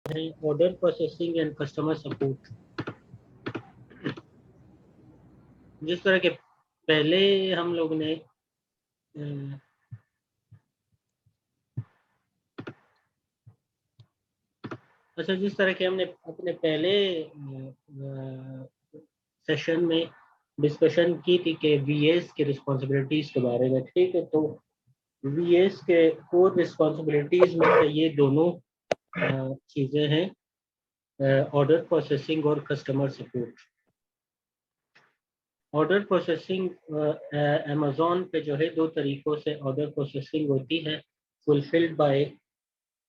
हैं order processing and customer support. जिस तरह के पहले हम लोग ने अच्छा, जिस तरह के हमने अपने पहले सेशन में डिस्कशन की थी कि वीएस के रिस्पॉन्सिबिलिटीज के बारे में, ठीक है, तो वीएस के कोर रिस्पॉन्सिबिलिटीज में से ये दोनों चीजें हैं, ऑर्डर प्रोसेसिंग और customer support. Order processing Amazon पे जो है दो तरीकों से ऑर्डर प्रोसेसिंग होती है, फुलफिल्ड बाय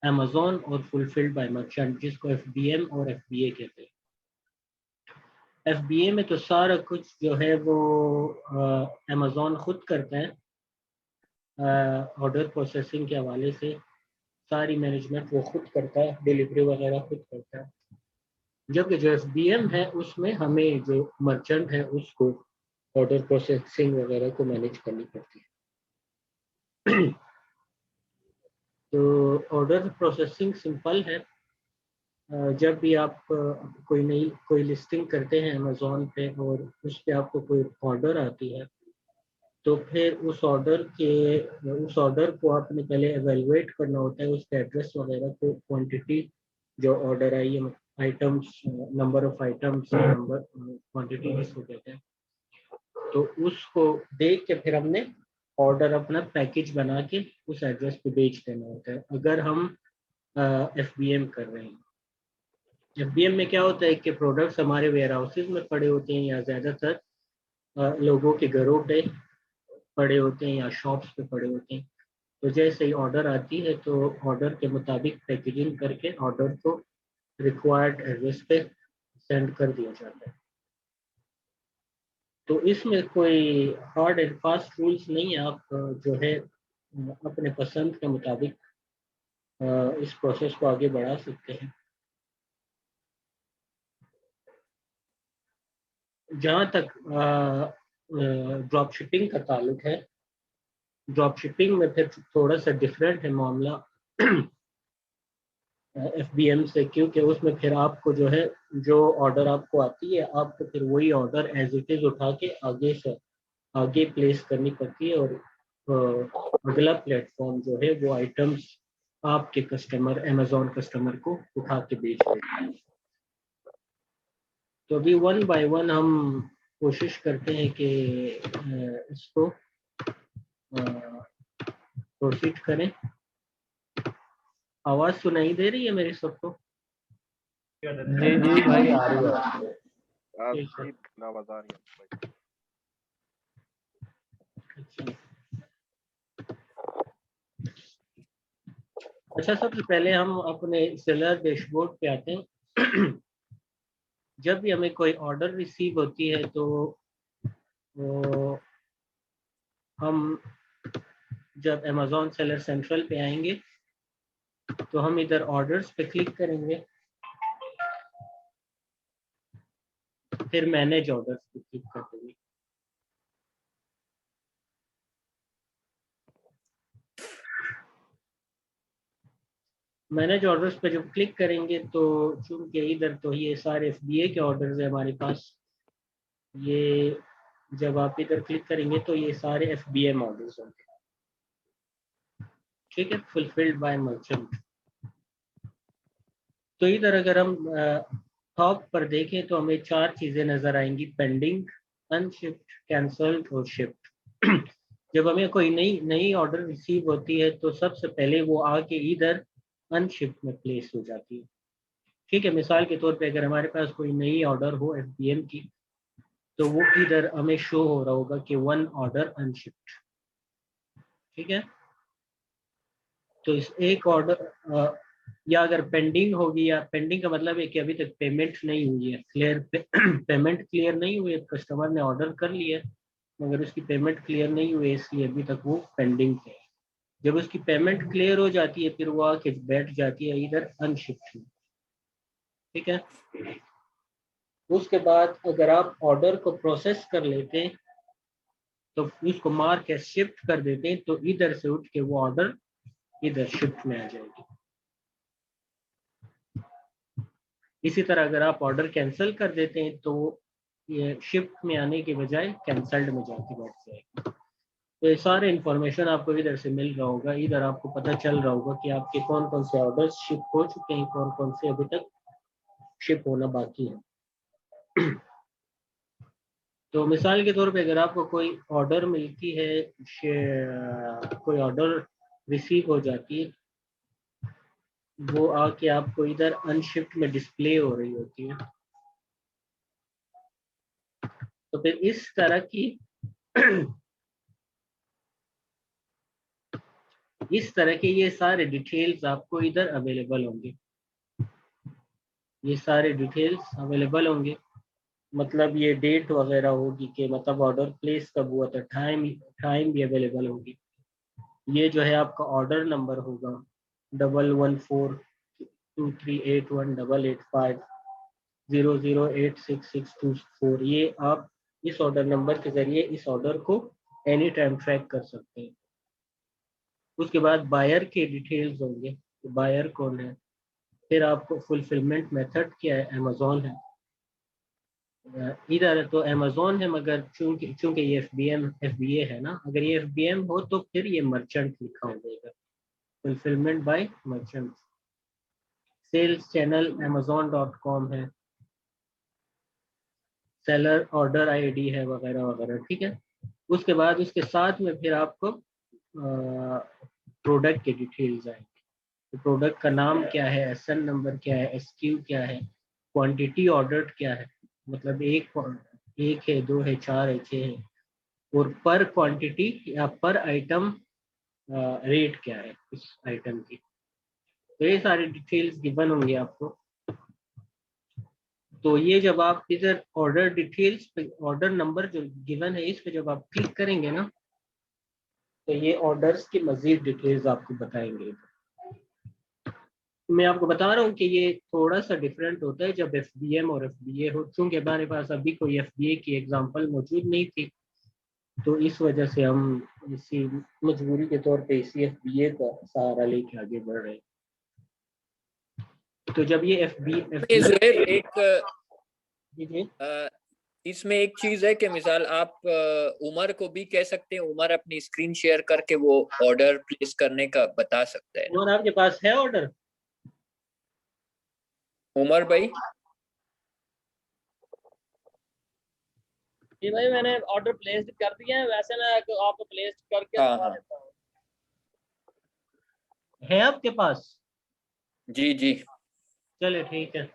अमेज़ॉन और फुलफिल्ड बाय मर्चेंट, जिसको एफबीएम और एफबीए कहते हैं। एफबीए में तो सारा कुछ जो है वो अमेज़ॉन खुद करता है, ऑर्डर प्रोसेसिंग के हवाले से सारी मैनेजमेंट वो खुद करता है, डिलीवरी वगैरह खुद करता है। जबकि जो एफबीएम है उसमें हमें जो मर्चेंट है उसको ऑर्डर प्रोसेसिंग वगैरह को मैनेज करनी पड़ती है। तो ऑर्डर प्रोसेसिंग सिंपल है। जब भी आप कोई लिस्टिंग करते हैं अमेज़ॉन पे और उस पे आपको कोई ऑर्डर आती है, तो फिर उस ऑर्डर को आपने पहले एवेलुएट करना होता है, उसके एड्रेस वगैरह को, क्वांटिटी जो ऑर्डर आई है, items, number of items, number quantity जिसको कहते हैं, तो उसको देख के फिर हमने ऑर्डर अपना पैकेज बना के उस एड्रेस पे भेज देना होता है, अगर हम एफबीएम कर रहे हैं। एफबीएम में क्या होता है कि प्रोडक्ट्स हमारे वेयर हाउसेज में पड़े होते हैं या ज़्यादातर लोगों के घरों पे पड़े होते हैं या शॉप्स पे पड़े होते हैं। तो जैसे ही ऑर्डर आती है तो ऑर्डर के मुताबिक पैकेजिंग करके ऑर्डर को रिक्वायर्ड एड्रेस पे सेंड कर दिया जाता है। तो इसमें कोई हार्ड एंड फास्ट रूल्स नहीं है, आप जो है अपने पसंद के मुताबिक इस प्रोसेस को आगे बढ़ा सकते हैं। जहाँ तक ड्रॉप शिपिंग का ताल्लुक है, ड्रॉप शिपिंग में फिर थोड़ा सा डिफरेंट है मामला एफबीएम से, क्योंकि उसमें फिर आपको जो है जो ऑर्डर आपको आती है आपको फिर वही ऑर्डर एज इट इज उठा के आगे प्लेस करनी पड़ती है, और अगला प्लेटफॉर्म जो है वो आइटम्स आपके कस्टमर अमेज़ॉन कस्टमर को उठा के बेच देते हैं। तो अभी वन बाय वन हम कोशिश करते हैं कि इसको प्रोसीड करें। आवाज सुनाई दे रही है मेरी सबको? जी जी भाई, आ रही है। ठीक है। अच्छा, सबसे पहले हम अपने सेलर डैशबोर्ड पे आते हैं। जब भी हमें कोई ऑर्डर रिसीव होती है तो हम जब अमेज़ॉन सेलर सेंट्रल पे आएंगे तो हम इधर ऑर्डर्स पे क्लिक करेंगे, फिर मैनेज ऑर्डर्स पे क्लिक कर देंगे। मैनेज ऑर्डर्स पे जब क्लिक करेंगे तो चूंकि इधर तो ये सारे एफबीए के ऑर्डर्स है हमारे पास, ये जब आप इधर क्लिक करेंगे तो ये सारे एफबीएम ऑर्डर्स होंगे, ठीक है, फुलफिल्ड बाय मर्चेंट। तो इधर अगर हम टॉप पर देखें तो हमें चार चीजें नजर आएंगी, पेंडिंग, अनशिप्ड, कैंसल्ड और शिफ्ट। जब हमें कोई नई ऑर्डर रिसीव होती है तो सबसे पहले वो आके इधर अनशिप्ड में प्लेस हो जाती है, ठीक है। मिसाल के तौर पे अगर हमारे पास कोई नई ऑर्डर हो एफबीएम की, तो वो इधर हमें शो हो रहा होगा कि वन ऑर्डर अनशिप्ड, ठीक है। तो इस एक ऑर्डर या अगर पेंडिंग होगी, या पेंडिंग का मतलब है कि अभी तक पेमेंट नहीं हुई है, पेमेंट क्लियर नहीं हुई है, कस्टमर ने ऑर्डर कर लिया मगर उसकी पेमेंट क्लियर नहीं हुई, इसलिए अभी तक वो पेंडिंग है। जब उसकी पेमेंट क्लियर हो जाती है फिर वो आके बैठ जाती है इधर अनशिफ्ट, ठीक है। उसके बाद अगर आप ऑर्डर को प्रोसेस कर लेते हैं तो उसको मार्क के शिफ्ट कर देते हैं, तो इधर से उठ के वो ऑर्डर इधर शिफ्ट में आ जाएगी। इसी तरह अगर आप ऑर्डर कैंसिल कर देते हैं तो ये शिफ्ट में आने के बजाय कैंसल्ड में जाके बैठ जाएगा। तो ये सारे इंफॉर्मेशन आपको इधर से मिल रहा होगा, इधर आपको पता चल रहा होगा कि आपके कौन कौन से ऑर्डर्स शिप हो चुके हैं, कौन कौन से अभी तक शिप होना बाकी है। तो मिसाल के तौर पे अगर आपको कोई ऑर्डर मिलती है, कोई ऑर्डर रिसीव हो जाती है, वो आके आपको इधर अनशिफ्ट में डिस्प्ले हो रही होती है। तो फिर इस तरह की इस तरह के ये सारे डिटेल्स आपको इधर अवेलेबल होंगे, ये सारे डिटेल्स अवेलेबल होंगे। मतलब ये डेट वगैरह होगी कि मतलब ऑर्डर प्लेस कब हुआ था, टाइम टाइम भी अवेलेबल होगी। ये जो है आपका ऑर्डर नंबर होगा 114238188500866624। ये आप इस ऑर्डर नंबर के जरिए इस ऑर्डर को एनी टाइम ट्रैक कर सकते हैं। उसके बाद बायर के डिटेल्स होंगे, तो बायर कौन है, फिर आपको फुलफिलमेंट मेथड क्या है, अमेजोन है। इधर तो अमेजोन है, मगर चूंकि चूंकि ये एफ बी ए है ना, अगर ये एफ हो तो फिर ये मर्चेंट लिखा हो जाएगा, fulfilment by merchant. Sales channel amazon.com है, सेलर ऑर्डर आईडी है, वगैरह वगैरह, ठीक है। उसके बाद उसके साथ में फिर आपको प्रोडक्ट के डिटेल्स आएंगे। तो प्रोडक्ट का नाम क्या है, एसएन नंबर क्या है, एसक्यू क्या है, क्वांटिटी ऑर्डर क्या है, मतलब एक है, दो है, चार है, छः है, और पर क्वांटिटी या पर आइटम रेट क्या है उस आइटम की। तो ये सारे डिटेल्स गिवन होंगे आपको। तो ये जब आप इधर ऑर्डर डिटेल्स पे, ऑर्डर नंबर जो गिवन है इस पे जब आप क्लिक करेंगे ना, तो ये ऑर्डर्स की मजीद डिटेल्स आपको बताएंगे। मैं आपको बता रहा हूँ कि ये थोड़ा सा डिफरेंट होता है जब एफ और एफ हो। चूंकि हमारे पास अभी कोई एफ की एग्जांपल मौजूद नहीं थी, तो इस वजह से हम इसी मजबूरी के तौर पे इसी एफ का सहारा लेके आगे बढ़ रहे हैं। तो जब ये जुहैर, एक जी जी इसमें एक चीज है कि मिसाल आप उमर को भी कह सकते हैं, उमर अपनी स्क्रीन शेयर करके वो ऑर्डर प्लेस करने का बता सकता है ना। और आपके पास है ऑर्डर? उमर भाई। जी भाई, मैंने ऑर्डर प्लेस कर दिया है। वैसे मैं आपको प्लेस करके हाँ दिखा हाँ, देता हूँ। है आपके पास? जी जी। चले ठीक है।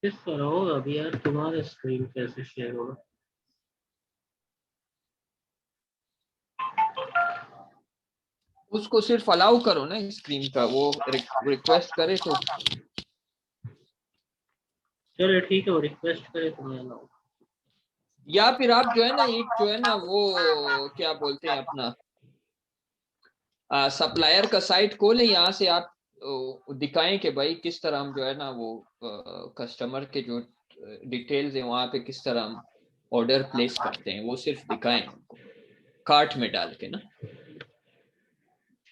किस तरह होगा अभी यार, तुम्हारा स्क्रीन कैसे शेयर होगा? उसको सिर्फ अलाउ करो ना स्क्रीन का, वो रिक्वेस्ट करे तो। चलो ठीक है, वो रिक्वेस्ट करे तो मैं लाऊं। या फिर आप जो है ना, एक जो है ना वो क्या बोलते हैं अपना सप्लायर का साइट खोलें, यहाँ से आप दिखाएं कि भाई किस तरह हम जो है ना वो कस्टमर के जो डिटेल्स है वहां पे किस तरह हम ऑर्डर प्लेस करते हैं, वो सिर्फ दिखाएं उनको कार्ट में डाल के ना।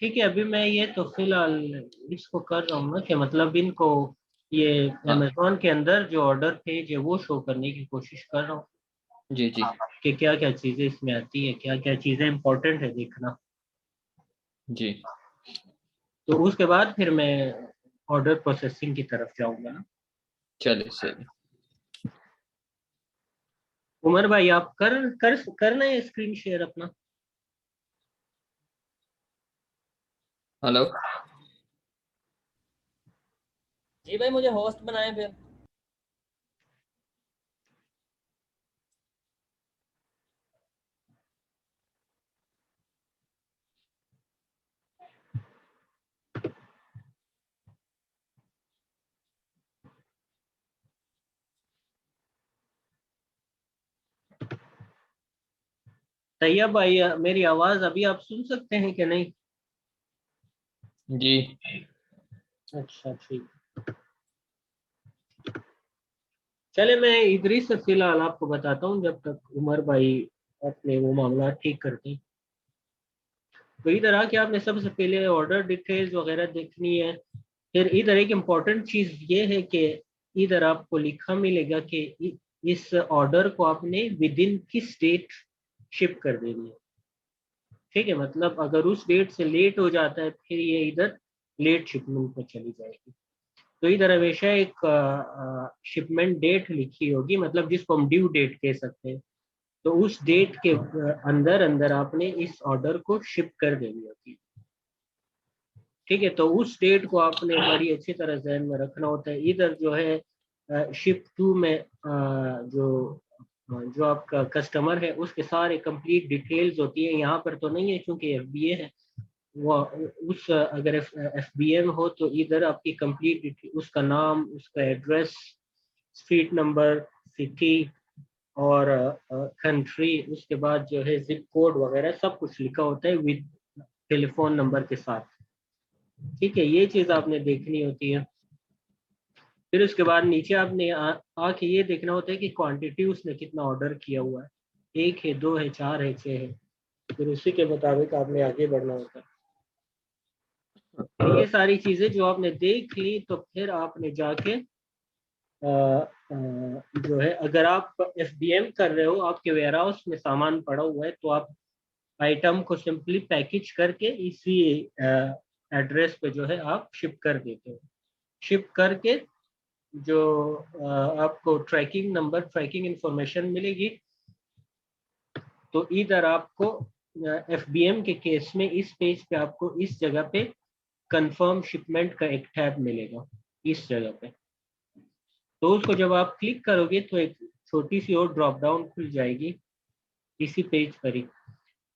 ठीक है, अभी मैं ये तो फिलहाल इसको कर रहा हूँ ना, कि मतलब इनको ये हाँ अमेजोन के अंदर जो ऑर्डर पेज है वो शो करने की कोशिश कर रहा हूँ जी जी कि क्या क्या चीजें इसमें आती है, क्या क्या चीजें इंपॉर्टेंट है देखना। जी। तो उसके बाद फिर मैं ऑर्डर प्रोसेसिंग की तरफ जाऊंगा ना। चले सही। उमर भाई, आप करना है स्क्रीन शेयर अपना? हेलो। जी भाई, मुझे होस्ट बनाए फिर। तैयब भाई, मेरी आवाज अभी आप सुन सकते हैं कि नहीं? जी। अच्छा ठीक। चले मैं इधर से फिलहाल आपको बताता हूँ, जब तक उमर भाई अपने वो मामला ठीक करते हैं। तो इधर आके आपने सबसे पहले ऑर्डर डिटेल्स वगैरह देखनी है। फिर इधर एक इम्पॉर्टेंट चीज ये है कि इधर आपको लिखा मिलेगा कि इस ऑर्डर को आपने विद इन किस डेट शिप कर देनी है। ठीक है, मतलब अगर उस डेट से लेट हो जाता है फिर ये इधर लेट शिपमेंट में चली जाएगी। तो इधर हमेशा एक शिपमेंट डेट लिखी होगी, मतलब जिसको हम ड्यू डेट कह सकते हैं। तो उस डेट के अंदर अंदर आपने इस ऑर्डर को शिप कर देनी होती है। ठीक है, तो उस डेट को आपने बड़ी अच्छी तरह ध्यान में रखना होता है। इधर जो है शिप टू में जो जो आपका कस्टमर है उसके सारे कंप्लीट डिटेल्स होती है। यहाँ पर तो नहीं है क्योंकि एफबीए है। वो उस अगर एफबीएम हो तो इधर आपकी कंप्लीट उसका नाम, उसका एड्रेस, स्ट्रीट नंबर, सिटी और कंट्री, उसके बाद जो है जिप कोड वगैरह सब कुछ लिखा होता है विद टेलीफोन नंबर के साथ। ठीक है, ये चीज आपने देखनी होती है। फिर उसके बाद नीचे आपने आके ये देखना होता है कि क्वांटिटी उसने कितना ऑर्डर किया हुआ है, एक है, दो है, चार है, छः है। फिर उसी के मुताबिक आपने आगे बढ़ना होता है। तो ये सारी चीजें जो आपने देख ली, तो फिर आपने जाके जो है अगर आप एफबीएम कर रहे हो, आपके वेयर हाउस में सामान पड़ा हुआ है, तो आप आइटम को सिंपली पैकेज करके इसी एड्रेस पे जो है आप शिप कर देते हो। शिप करके जो आपको ट्रैकिंग नंबर, ट्रैकिंग इंफॉर्मेशन मिलेगी। तो इधर आपको एफबीएम के केस में इस पेज पे आपको इस जगह पे कंफर्म शिपमेंट का एक टैब मिलेगा, इस जगह पे। तो उसको जब आप क्लिक करोगे तो एक छोटी सी और ड्रॉप डाउन खुल जाएगी इसी पेज पर ही।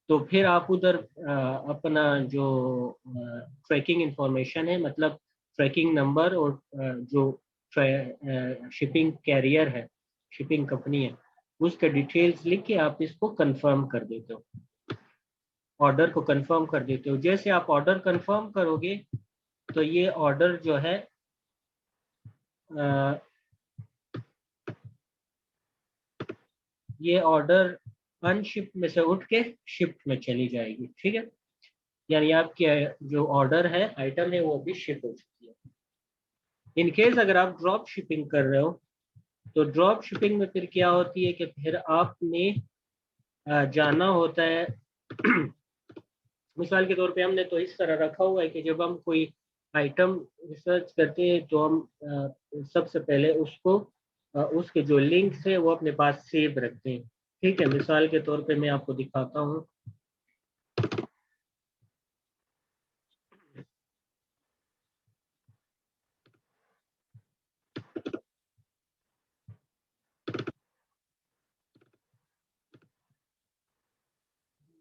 तो फिर आप उधर अपना जो ट्रैकिंग इंफॉर्मेशन है, मतलब ट्रैकिंग नंबर और जो शिपिंग कैरियर है, शिपिंग कंपनी है, उसके डिटेल्स लिख के आप इसको कंफर्म कर देते हो, ऑर्डर को कंफर्म कर देते हो। जैसे आप ऑर्डर कंफर्म करोगे तो ये ऑर्डर जो है ये ऑर्डर अनशिप में से उठ के शिफ्ट में चली जाएगी। ठीक है, यानी आपके जो ऑर्डर है, आइटम है, वो भी शिप हो चुकी है। इन केस अगर आप ड्रॉप शिपिंग कर रहे हो, तो ड्रॉप शिपिंग में फिर क्या होती है कि फिर आपने जाना होता है मिसाल के तौर पे हमने तो इस तरह रखा हुआ है कि जब हम कोई आइटम रिसर्च करते हैं तो हम सबसे पहले उसको उसके जो लिंक्स है वो अपने पास सेव रखते हैं। ठीक है, मिसाल के तौर पे मैं आपको दिखाता हूँ।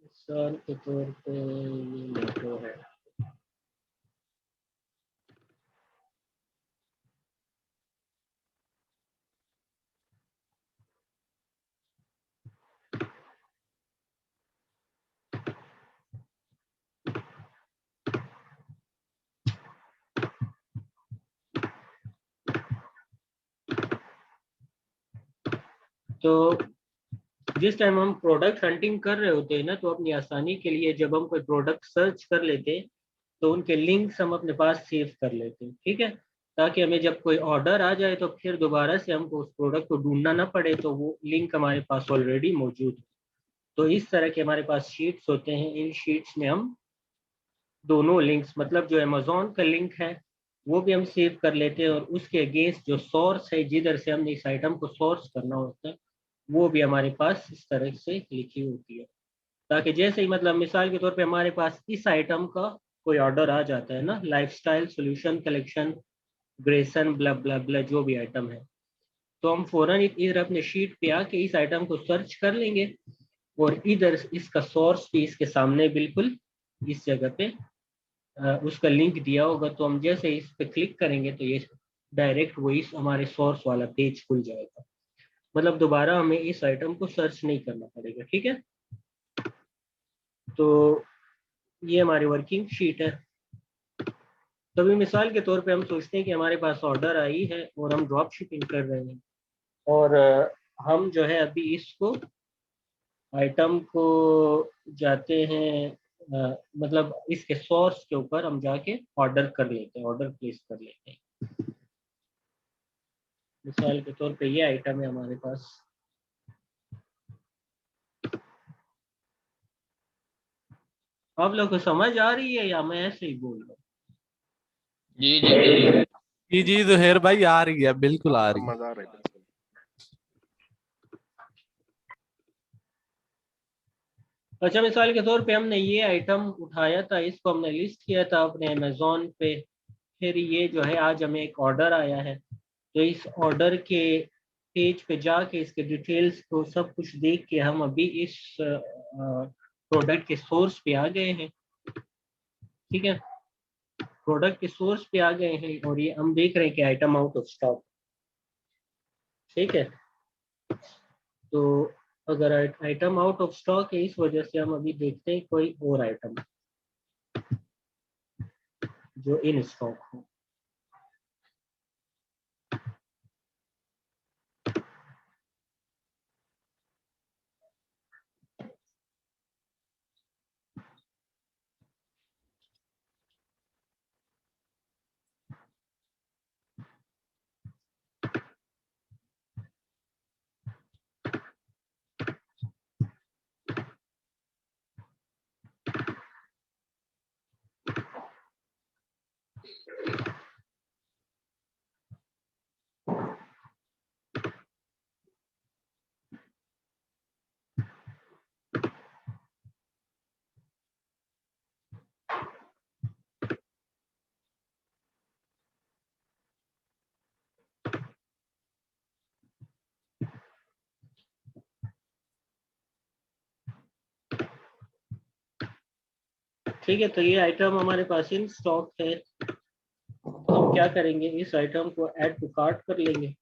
मिसाल के तौर पे ये मेट्रो है। तो जिस टाइम हम प्रोडक्ट हंटिंग कर रहे होते हैं ना, तो अपनी आसानी के लिए जब हम कोई प्रोडक्ट सर्च कर लेते हैं तो उनके लिंक्स हम अपने पास सेव कर लेते हैं। ठीक है, ताकि हमें जब कोई ऑर्डर आ जाए तो फिर दोबारा से हमको उस प्रोडक्ट को ढूंढना ना पड़े, तो वो लिंक हमारे पास ऑलरेडी मौजूद है। तो इस तरह के हमारे पास शीट्स होते हैं। इन शीट्स में हम दोनों लिंक्स, मतलब जो अमेजोन का लिंक है वो भी हम सेव कर लेते हैं, और उसके अगेंस्ट जो सोर्स है जिधर से हमने इस आइटम को सोर्स करना होता है वो भी हमारे पास इस तरह से लिखी होती है। ताकि जैसे ही, मतलब मिसाल के तौर पे हमारे पास इस आइटम का कोई ऑर्डर आ जाता है ना, लाइफस्टाइल सॉल्यूशन कलेक्शन ग्रेसन ब्ला ब्ला ब्ला जो भी आइटम है, तो हम फौरन इधर अपने शीट पे आके इस आइटम को सर्च कर लेंगे, और इधर इसका सोर्स भी इसके सामने बिल्कुल इस जगह पे उसका लिंक दिया होगा। तो हम जैसे इस पे क्लिक करेंगे तो ये डायरेक्ट वो इस हमारे सोर्स वाला पेज खुल जाएगा। मतलब दोबारा हमें इस आइटम को सर्च नहीं करना पड़ेगा। ठीक है, तो ये हमारी वर्किंग शीट है। तो अभी मिसाल के तौर पे हम सोचते हैं कि हमारे पास ऑर्डर आई है और हम ड्रॉप शिपिंग कर रहे हैं, और हम जो है अभी इसको आइटम को जाते हैं, मतलब इसके सोर्स के ऊपर हम जाके ऑर्डर कर लेते हैं, ऑर्डर प्लेस कर लेते हैं। मिसाल के तौर पे ये आइटम है हमारे पास। आप लोग को समझ आ रही है या मैं ऐसे ही बोल रहा हूँ? जी जी जी जोहेर भाई आ रही है, बिल्कुल आ रही है। मजा आ रहा है बिल्कुल। अच्छा, मिसाल के तौर पे हमने ये आइटम उठाया था, इसको हमने लिस्ट किया था अपने अमेजोन पे। फिर ये जो है आज हमें एक ऑर्डर आया है, तो इस ऑर्डर के पेज पे जाके इसके डिटेल्स को सब कुछ देख के हम अभी इस प्रोडक्ट के सोर्स पे आ गए हैं। ठीक है, प्रोडक्ट के सोर्स पे आ गए हैं और ये हम देख रहे हैं कि आइटम आउट ऑफ स्टॉक। ठीक है, तो अगर आइटम आउट ऑफ स्टॉक है, इस वजह से हम अभी देखते हैं कोई और आइटम जो इन स्टॉक हो। ठीक है, तो ये आइटम हमारे पास इन स्टॉक है। तो हम क्या करेंगे, इस आइटम को ऐड टू कार्ट कर लेंगे।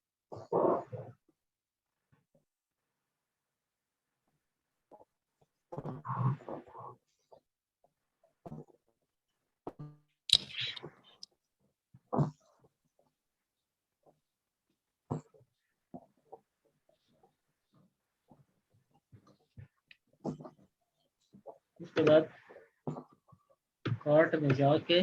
उसके बाद कार्ट में जाके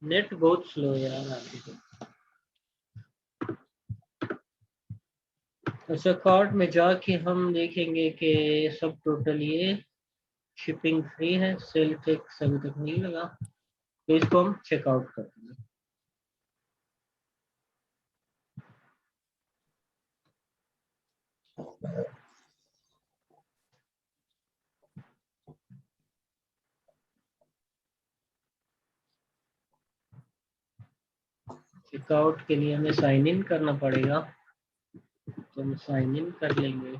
नेट बहुत स्लो यार आपकी तो। अच्छा, कार्ट में जाके हम देखेंगे कि सब टोटल ये शिपिंग फ्री है, सेल टैक्स अभी तक नहीं लगा, तो इसको हम चेकआउट कर देंगे। चेकआउट के लिए हमें साइन इन करना पड़ेगा, तो हम साइन इन कर लेंगे।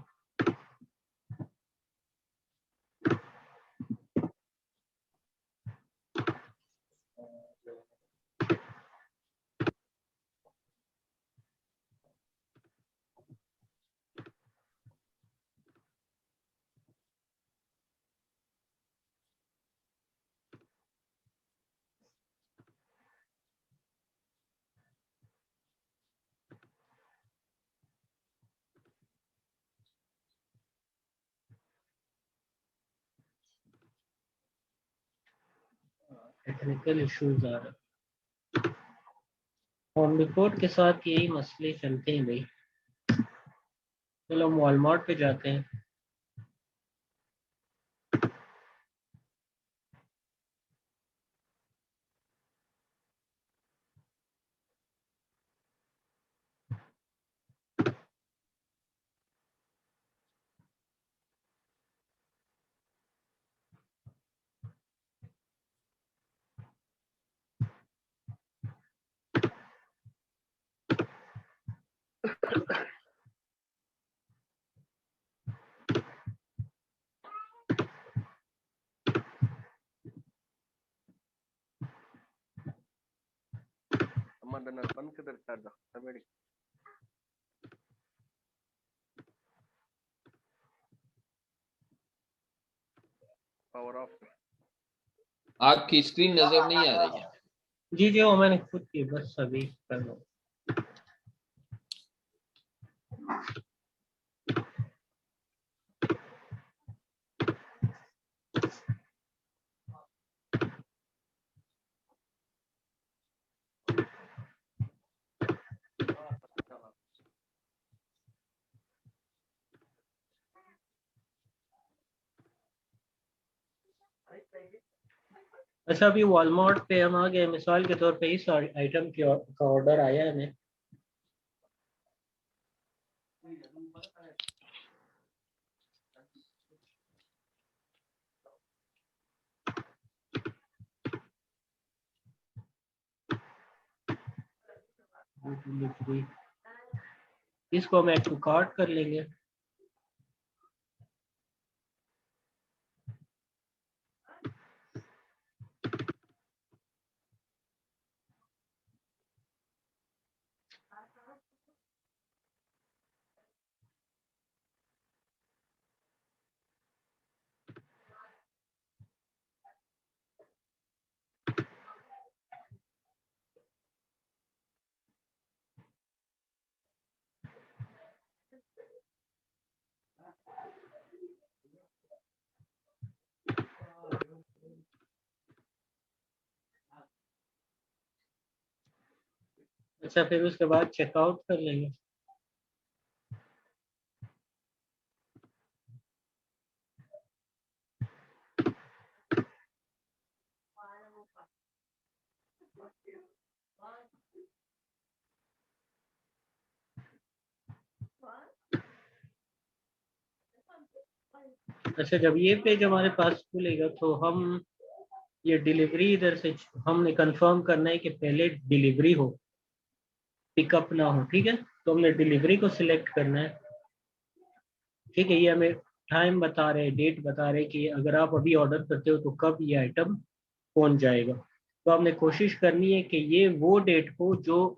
टेक्निकल इश्यूज आ रहे हैं ऑन रिपोर्ट के साथ, यही मसले चलते हैं भाई। चलो हम वॉलमार्ट पे जाते हैं। आपकी स्क्रीन नजर नहीं आ रही है। जी जी वो मैंने खुद की बस अभी कर लो। अच्छा अभी वॉलमार्ट पे हम आ गए, मिसाल के तौर पे इस आइटम का ऑर्डर आया है हमें। इसको हम ऐड टू कार्ट कर लेंगे। अच्छा फिर उसके बाद चेकआउट कर लेंगे। अच्छा जब ये पेज हमारे पास खुलेगा तो हम ये डिलीवरी इधर से हमने कंफर्म करना है कि पहले डिलीवरी हो, पिकअप ना हो। ठीक है, तो हमने डिलीवरी को सिलेक्ट करना है। ठीक है, ये हमें टाइम बता रहे, डेट बता रहे कि अगर आप अभी ऑर्डर करते हो तो कब ये आइटम पहुंच जाएगा। तो आपने कोशिश करनी है कि ये वो डेट हो जो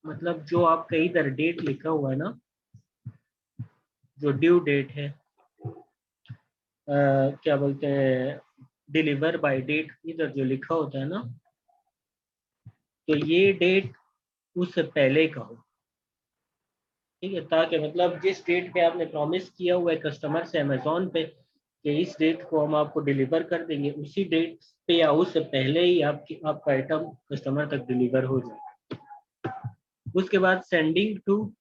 मतलब जो आपका इधर डेट लिखा हुआ है ना, जो ड्यू डेट है, क्या बोलते हैं, डिलीवर बाय डेट इधर जो लिखा होता है ना, तो ये डेट उससे पहले का हो। ठीक है, ताकि मतलब जिस डेट पे आपने प्रॉमिस किया हुआ है कस्टमर से अमेजोन पे कि इस डेट को हम आपको डिलीवर कर देंगे, उसी डेट पे या उससे पहले ही आपका आइटम कस्टमर तक डिलीवर हो जाए। उसके बाद सेंडिंग टू,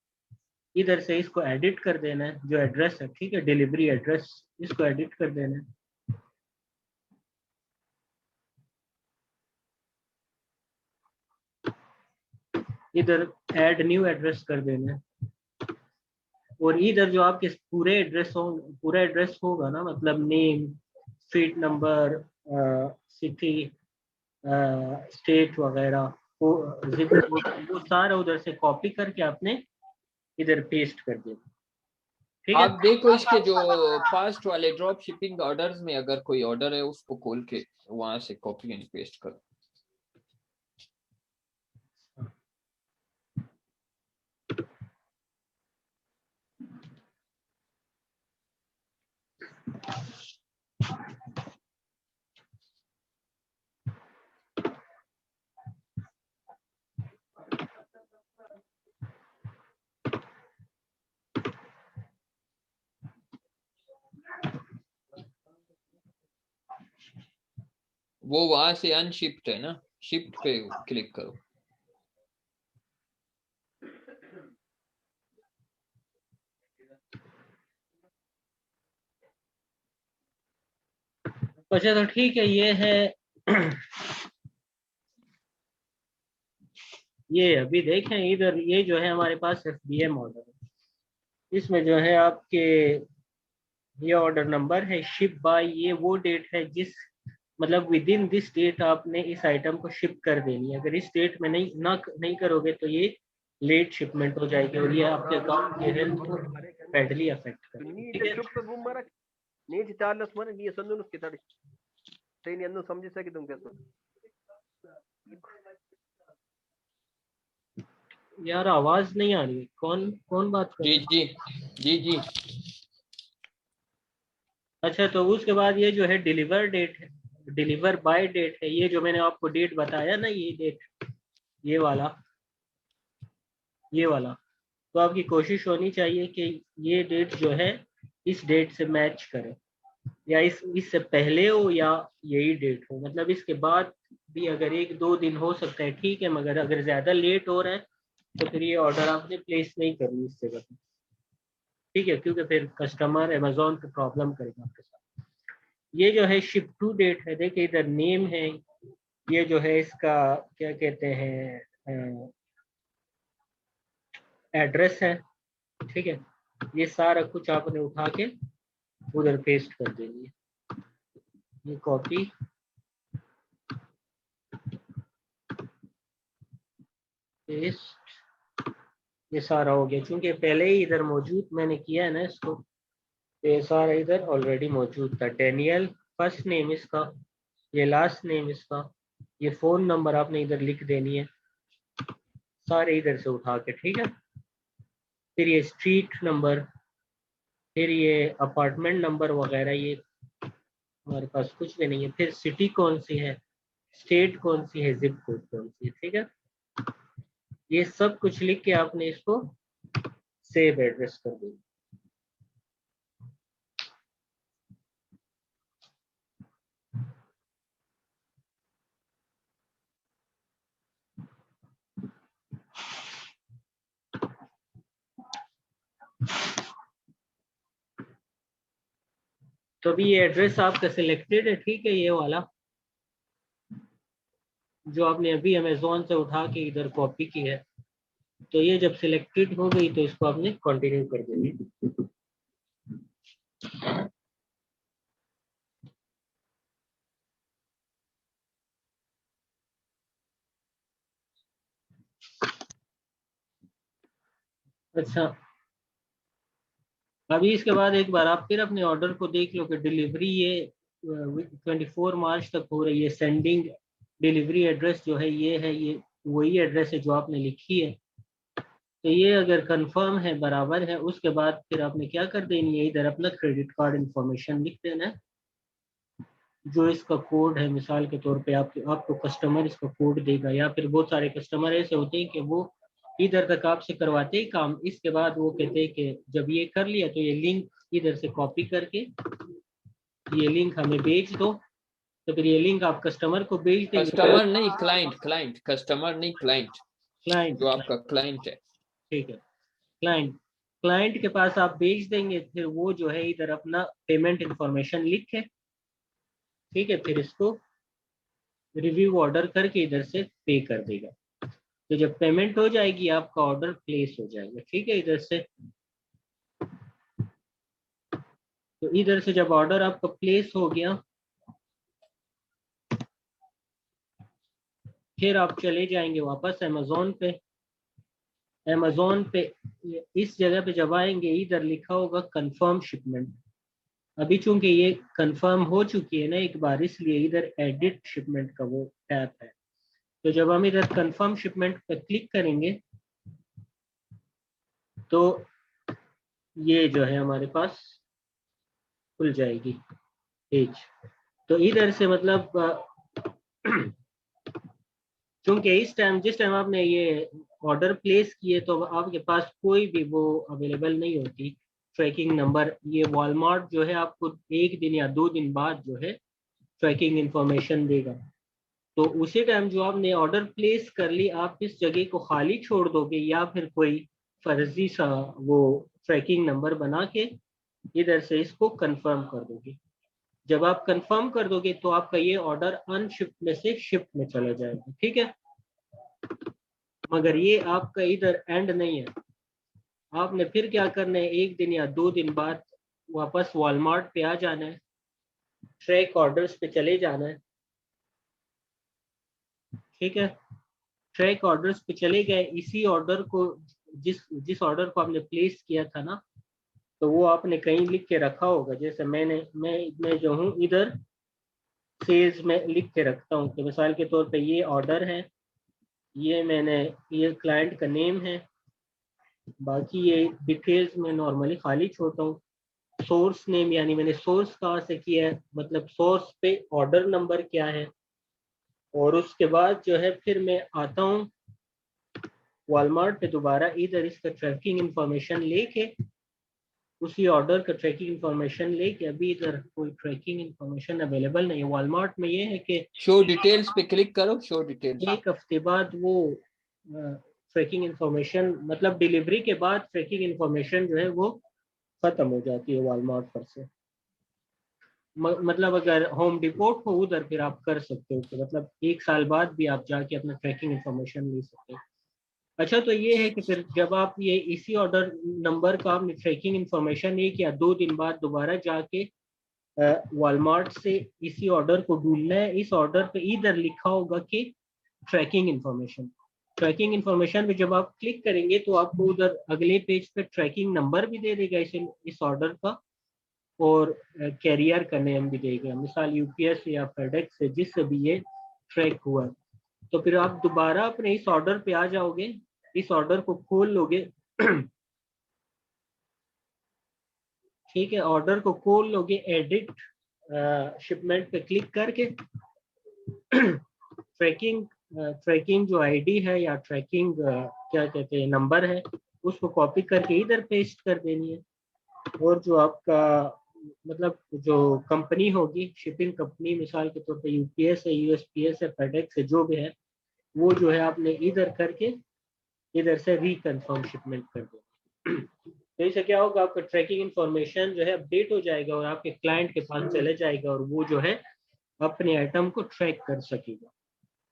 इधर से इसको एडिट कर देना है, जो एड्रेस है, ठीक है, डिलीवरी एड्रेस, इसको एडिट कर देना है। इधर ऐड न्यू एड्रेस कर देना है। और इधर जो आपके पूरे एड्रेस होगा ना, मतलब name, street number, city, state वगैरह, वो सारा उधर से कॉपी करके आपने इधर पेस्ट कर दिया। ठीक है, आप देखो इसके जो फास्ट वाले ड्रॉप शिपिंग ऑर्डर्स में अगर कोई ऑर्डर है उसको खोल के वहां से कॉपी एंड पेस्ट करो। वो वहां से अनशिफ्ट है ना, शिफ्ट पे क्लिक करो। अच्छा तो ठीक है, ये है ये अभी देखें इधर, ये जो है हमारे पास FBM ऑर्डर है। इसमें जो है आपके ये ऑर्डर नंबर है, शिप बाय, ये वो डेट है जिस मतलब विद इन दिस डेट आपने इस आइटम को शिप कर देनी है। अगर इस डेट में नहीं करोगे तो ये लेट शिपमेंट हो जाएगी और ये आपके अकाउंट के हेल्थ को बैडली अफेक्ट करेगी। ठीक है, नीचे चार्लस मन ये संदून उसके तड़ी ट्रेन अन्नु समझ सके तुम कैसे यार आवाज नहीं आ रही, कौन कौन बात कर जी रहा है? जी जी जी। अच्छा, तो उसके बाद ये जो है डिलीवर डेट है, डिलीवर बाय डेट है, ये जो मैंने आपको डेट बताया ना, ये डेट, ये वाला, ये वाला, तो आपकी कोशिश होनी चाहिए कि ये डेट जो है इस डेट से मैच करे, या इससे पहले हो या यही डेट हो। मतलब इसके बाद भी अगर एक दो दिन हो सकता है ठीक है, मगर अगर ज्यादा लेट हो रहा है तो फिर ये ऑर्डर आपने प्लेस नहीं करनी इससे बता, ठीक है, क्योंकि फिर कस्टमर अमेजोन पे प्रॉब्लम करेगा आपके साथ। ये जो है शिप टू डेट है, देखिए इधर नेम है, ये जो है इसका क्या कहते हैं, एड्रेस है, ठीक है। ये सारा कुछ आपने उठा के उधर पेस्ट कर देनी है, ये कॉपी पेस्ट, ये सारा हो गया, क्योंकि पहले ही इधर मौजूद मैंने किया है ना इसको, तो ये सारा इधर ऑलरेडी मौजूद था। डेनियल फर्स्ट नेम इसका, ये लास्ट नेम इसका, ये फोन नंबर आपने इधर लिख देनी है, सारे इधर से उठा के, ठीक है। फिर ये स्ट्रीट नंबर, फिर ये अपार्टमेंट नंबर वगैरह, ये हमारे पास कुछ भी नहीं है। फिर सिटी कौन सी है, स्टेट कौन सी है, जिप कोड कौन सी है, ठीक है। ये सब कुछ लिख के आपने इसको सेव एड्रेस कर देना। तो अभी ये एड्रेस आपका सिलेक्टेड है, ठीक है, ये वाला जो आपने अभी अमेजोन से उठा के इधर कॉपी की है। तो ये जब सिलेक्टेड हो गई तो इसको आपने कंटिन्यू कर देनी। अच्छा, अभी इसके बाद एक बार आप फिर अपने ऑर्डर को देख लो कि डिलीवरी ये 24 मार्च तक हो रही है। सेंडिंग डिलीवरी एड्रेस जो है ये वही एड्रेस है जो आपने लिखी है। तो ये अगर कंफर्म है, बराबर है, उसके बाद फिर आपने क्या कर देनी है, इधर अपना क्रेडिट कार्ड इंफॉर्मेशन लिख देना है, जो इसका कोड है। मिसाल के तौर पे आपको कस्टमर इसका कोड देगा, या फिर बहुत सारे कस्टमर ऐसे होते हैं कि वो इधर तक आपसे करवाते ही काम, इसके बाद वो कहते हैं कि जब ये कर लिया तो ये लिंक इधर से कॉपी करके ये लिंक हमें भेज दो। तो फिर ये लिंक आप कस्टमर को भेज देंगे। कस्टमर नहीं, क्लाइंट, क्लाइंट, कस्टमर नहीं, क्लाइंट, क्लाइंट, जो आपका क्लाइंट है। ठीक है, क्लाइंट, क्लाइंट के पास आप भेज देंगे, फिर वो जो है इधर अपना पेमेंट इंफॉर्मेशन लिखे, ठीक है, फिर इसको रिव्यू ऑर्डर करके इधर से पे कर देगा। तो जब पेमेंट हो जाएगी आपका ऑर्डर प्लेस हो जाएगा, ठीक है। इधर से, तो इधर से जब ऑर्डर आपका प्लेस हो गया, फिर आप चले जाएंगे वापस अमेजोन पे। अमेजोन पे इस जगह पे जब आएंगे, इधर लिखा होगा कंफर्म शिपमेंट। अभी चूंकि ये कंफर्म हो चुकी है ना एक बार, इसलिए इधर एडिट शिपमेंट का वो टैब है। तो जब हम इधर कंफर्म शिपमेंट पर क्लिक करेंगे तो ये जो है हमारे पास खुल जाएगी पेज। तो इधर से मतलब क्योंकि इस टाइम जिस टाइम आपने ये ऑर्डर प्लेस किए तो आपके पास कोई भी वो अवेलेबल नहीं होती ट्रैकिंग नंबर। ये वॉलमार्ट जो है आपको एक दिन या 2 दिन बाद जो है ट्रैकिंग इंफॉर्मेशन देगा। तो उसी टाइम जो आपने ऑर्डर प्लेस कर ली, आप इस जगह को खाली छोड़ दोगे या फिर कोई फर्जी सा वो ट्रैकिंग नंबर बना के इधर से इसको कंफर्म कर दोगे। जब आप कंफर्म कर दोगे तो आपका ये ऑर्डर अनशिफ्ट में से शिफ्ट में चला जाएगा, ठीक है। मगर ये आपका इधर एंड नहीं है, आपने फिर क्या करना है, एक दिन या 2 दिन बाद वापस वॉलमार्ट पे आ जाना है, ट्रैक ऑर्डर्स पे चले जाना है, ठीक है। ट्रैक ऑर्डर्स पे चले गए, इसी ऑर्डर को जिस जिस ऑर्डर को आपने प्लेस किया था ना, तो वो आपने कहीं लिख के रखा होगा। जैसे मैं जो हूँ इधर सेल्स में लिख के रखता हूँ कि मिसाल के तौर पे ये ऑर्डर है, ये क्लाइंट का नेम है, बाकी ये डिटेल्स मैं नॉर्मली खाली छोड़ता हूँ। सोर्स नेम यानी मैंने सोर्स कहाँ से किया है, मतलब सोर्स पे ऑर्डर नंबर क्या है, और उसके बाद जो है फिर मैं आता हूँ वॉलमार्ट पे दोबारा, इधर इसका ट्रैकिंग इंफॉर्मेशन लेके, उसी ऑर्डर का ट्रैकिंग इंफॉर्मेशन लेके, अभी इधर कोई ट्रैकिंग इंफॉर्मेशन अवेलेबल नहीं है वॉलमार्ट में। ये है कि शो डिटेल्स पे क्लिक करो, शो डिटेल्स। एक हफ्ते बाद वो ट्रैकिंग इंफॉर्मेशन, मतलब डिलीवरी के बाद ट्रैकिंग इंफॉर्मेशन जो है वो खत्म हो जाती है वॉलमार्ट पर से। मतलब अगर होम डिपोट हो उधर फिर आप कर सकते हो, तो मतलब 1 साल बाद भी आप जाके अपना ट्रैकिंग इंफॉर्मेशन ले सकते हो। अच्छा, तो ये है कि फिर जब आप ये इसी ऑर्डर नंबर का आपने ट्रैकिंग इंफॉर्मेशन ले किया, 2 दिन बाद दोबारा जाके वॉलमार्ट से इसी ऑर्डर को ढूंढना है। इस ऑर्डर पे इधर लिखा होगा कि ट्रैकिंग इंफॉर्मेशन। ट्रैकिंग इंफॉर्मेशन पे जब आप क्लिक करेंगे तो आपको उधर अगले पेज पे ट्रैकिंग नंबर भी दे देगा इस ऑर्डर का, और कैरियर का नेम भी देगा, मिसाल यूपीएस या फेडेक्स से जिससे भी ये ट्रैक हुआ। तो फिर आप दोबारा अपने इस ऑर्डर पे आ जाओगे, इस ऑर्डर को खोल लोगे ठीक है, ऑर्डर को खोल लोगे, एडिट शिपमेंट पे क्लिक करके ट्रैकिंग जो आईडी है या ट्रैकिंग क्या कहते हैं नंबर है, उसको कॉपी करके इधर पेस्ट कर देनी है। और जो आपका मतलब जो कंपनी होगी, शिपिंग कंपनी, मिसाल के तौर पे यूपीएस है, यूएसपीएस है, फेडेक्स है, जो भी है, वो जो है आपने इधर करके इधर से रिकन्फर्म शिपमेंट कर दो। तो इससे क्या होगा, आपका ट्रैकिंग इंफॉर्मेशन जो है अपडेट हो जाएगा और आपके क्लाइंट के पास चले जाएगा, और वो जो है अपने आइटम को ट्रैक कर सकेगा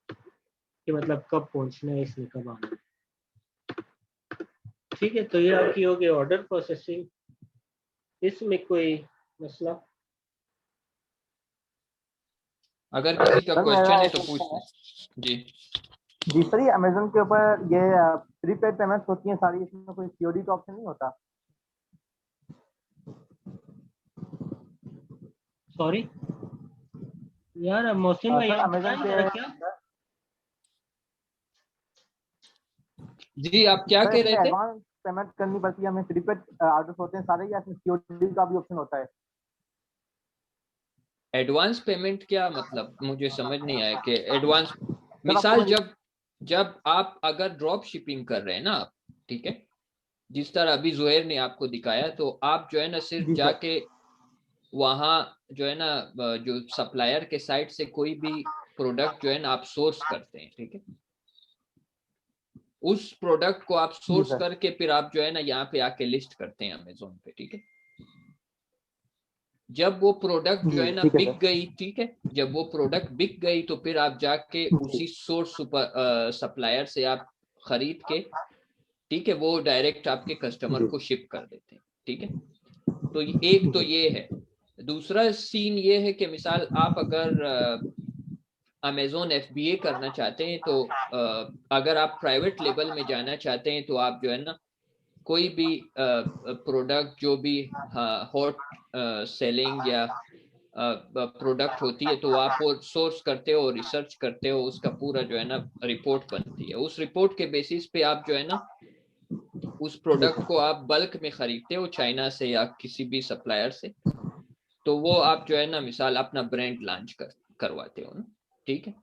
कि मतलब कब पहुंचना है, इसमें कब आना है। ठीक है, तो ये आपकी हो गई ऑर्डर प्रोसेसिंग। इसमें कोई मसला? अगर किसी का सर क्वेश्चन मेरा है एक तो पूछ क्वेश्चन लें जी। है जी सर, ये अमेजोन के ऊपर ये प्रीपेड पेमेंट्स होती हैं सारी, इसमें कोई सीओडी का ऑप्शन नहीं होता? सॉरी यार मोहसिन भाई, सर आप अमेजोन बताएं पे जरा क्या। जी आप क्या सर कह इसमें रहे थे? एडवांस पेमेंट करनी पड़ती है हमें, प्रीपेड ऑर्डर्स होते हैं सारे, या इसमें सीओडी का भी ऑप्शन होता है? एडवांस पेमेंट क्या मतलब, मुझे समझ नहीं आया कि एडवांस। सर आपको मिसाल मैं जब आप अगर ड्रॉप शिपिंग कर रहे हैं ना आप, ठीक है, जिस तरह अभी जुहैर ने आपको दिखाया, तो आप जो है ना सिर्फ जी सर। जाके वहाँ जो है ना जो सप्लायर के साइड से कोई भी प्रोडक्ट जो है ना आप सोर्स करते हैं, ठीक है, उस प्रोडक्ट को आप जी सोर्स सर। करके फिर आप जो है ना यहाँ पे आके लिस्ट करते हैं अमेजोन पे, ठीक है। जब वो प्रोडक्ट जो जी है ना ठीक है बिक सर। गई, ठीक है, जब वो प्रोडक्ट बिक गई तो फिर आप जाके जी उसी सोर्स सप्लायर से आप खरीद के, ठीक है, वो डायरेक्ट आपके कस्टमर जी को शिप कर देते हैं, ठीक है। तो एक तो जी ये है। दूसरा सीन ये है कि मिसाल आप अगर अमेजोन FBA करना चाहते हैं, तो अगर आप प्राइवेट लेवल में जाना चाहते हैं तो आप जो है ना कोई भी प्रोडक्ट जो भी हॉट सेलिंग या प्रोडक्ट होती है, तो आप वो सोर्स करते हो, रिसर्च करते हो, उसका पूरा जो है ना रिपोर्ट बनती है। उस रिपोर्ट के बेसिस पे आप जो है ना उस प्रोडक्ट को आप बल्क में खरीदते हो चाइना से या किसी भी सप्लायर से, तो वो आप जो है ना मिसाल अपना ब्रांड लॉन्च करवाते हो ना, ठीक है।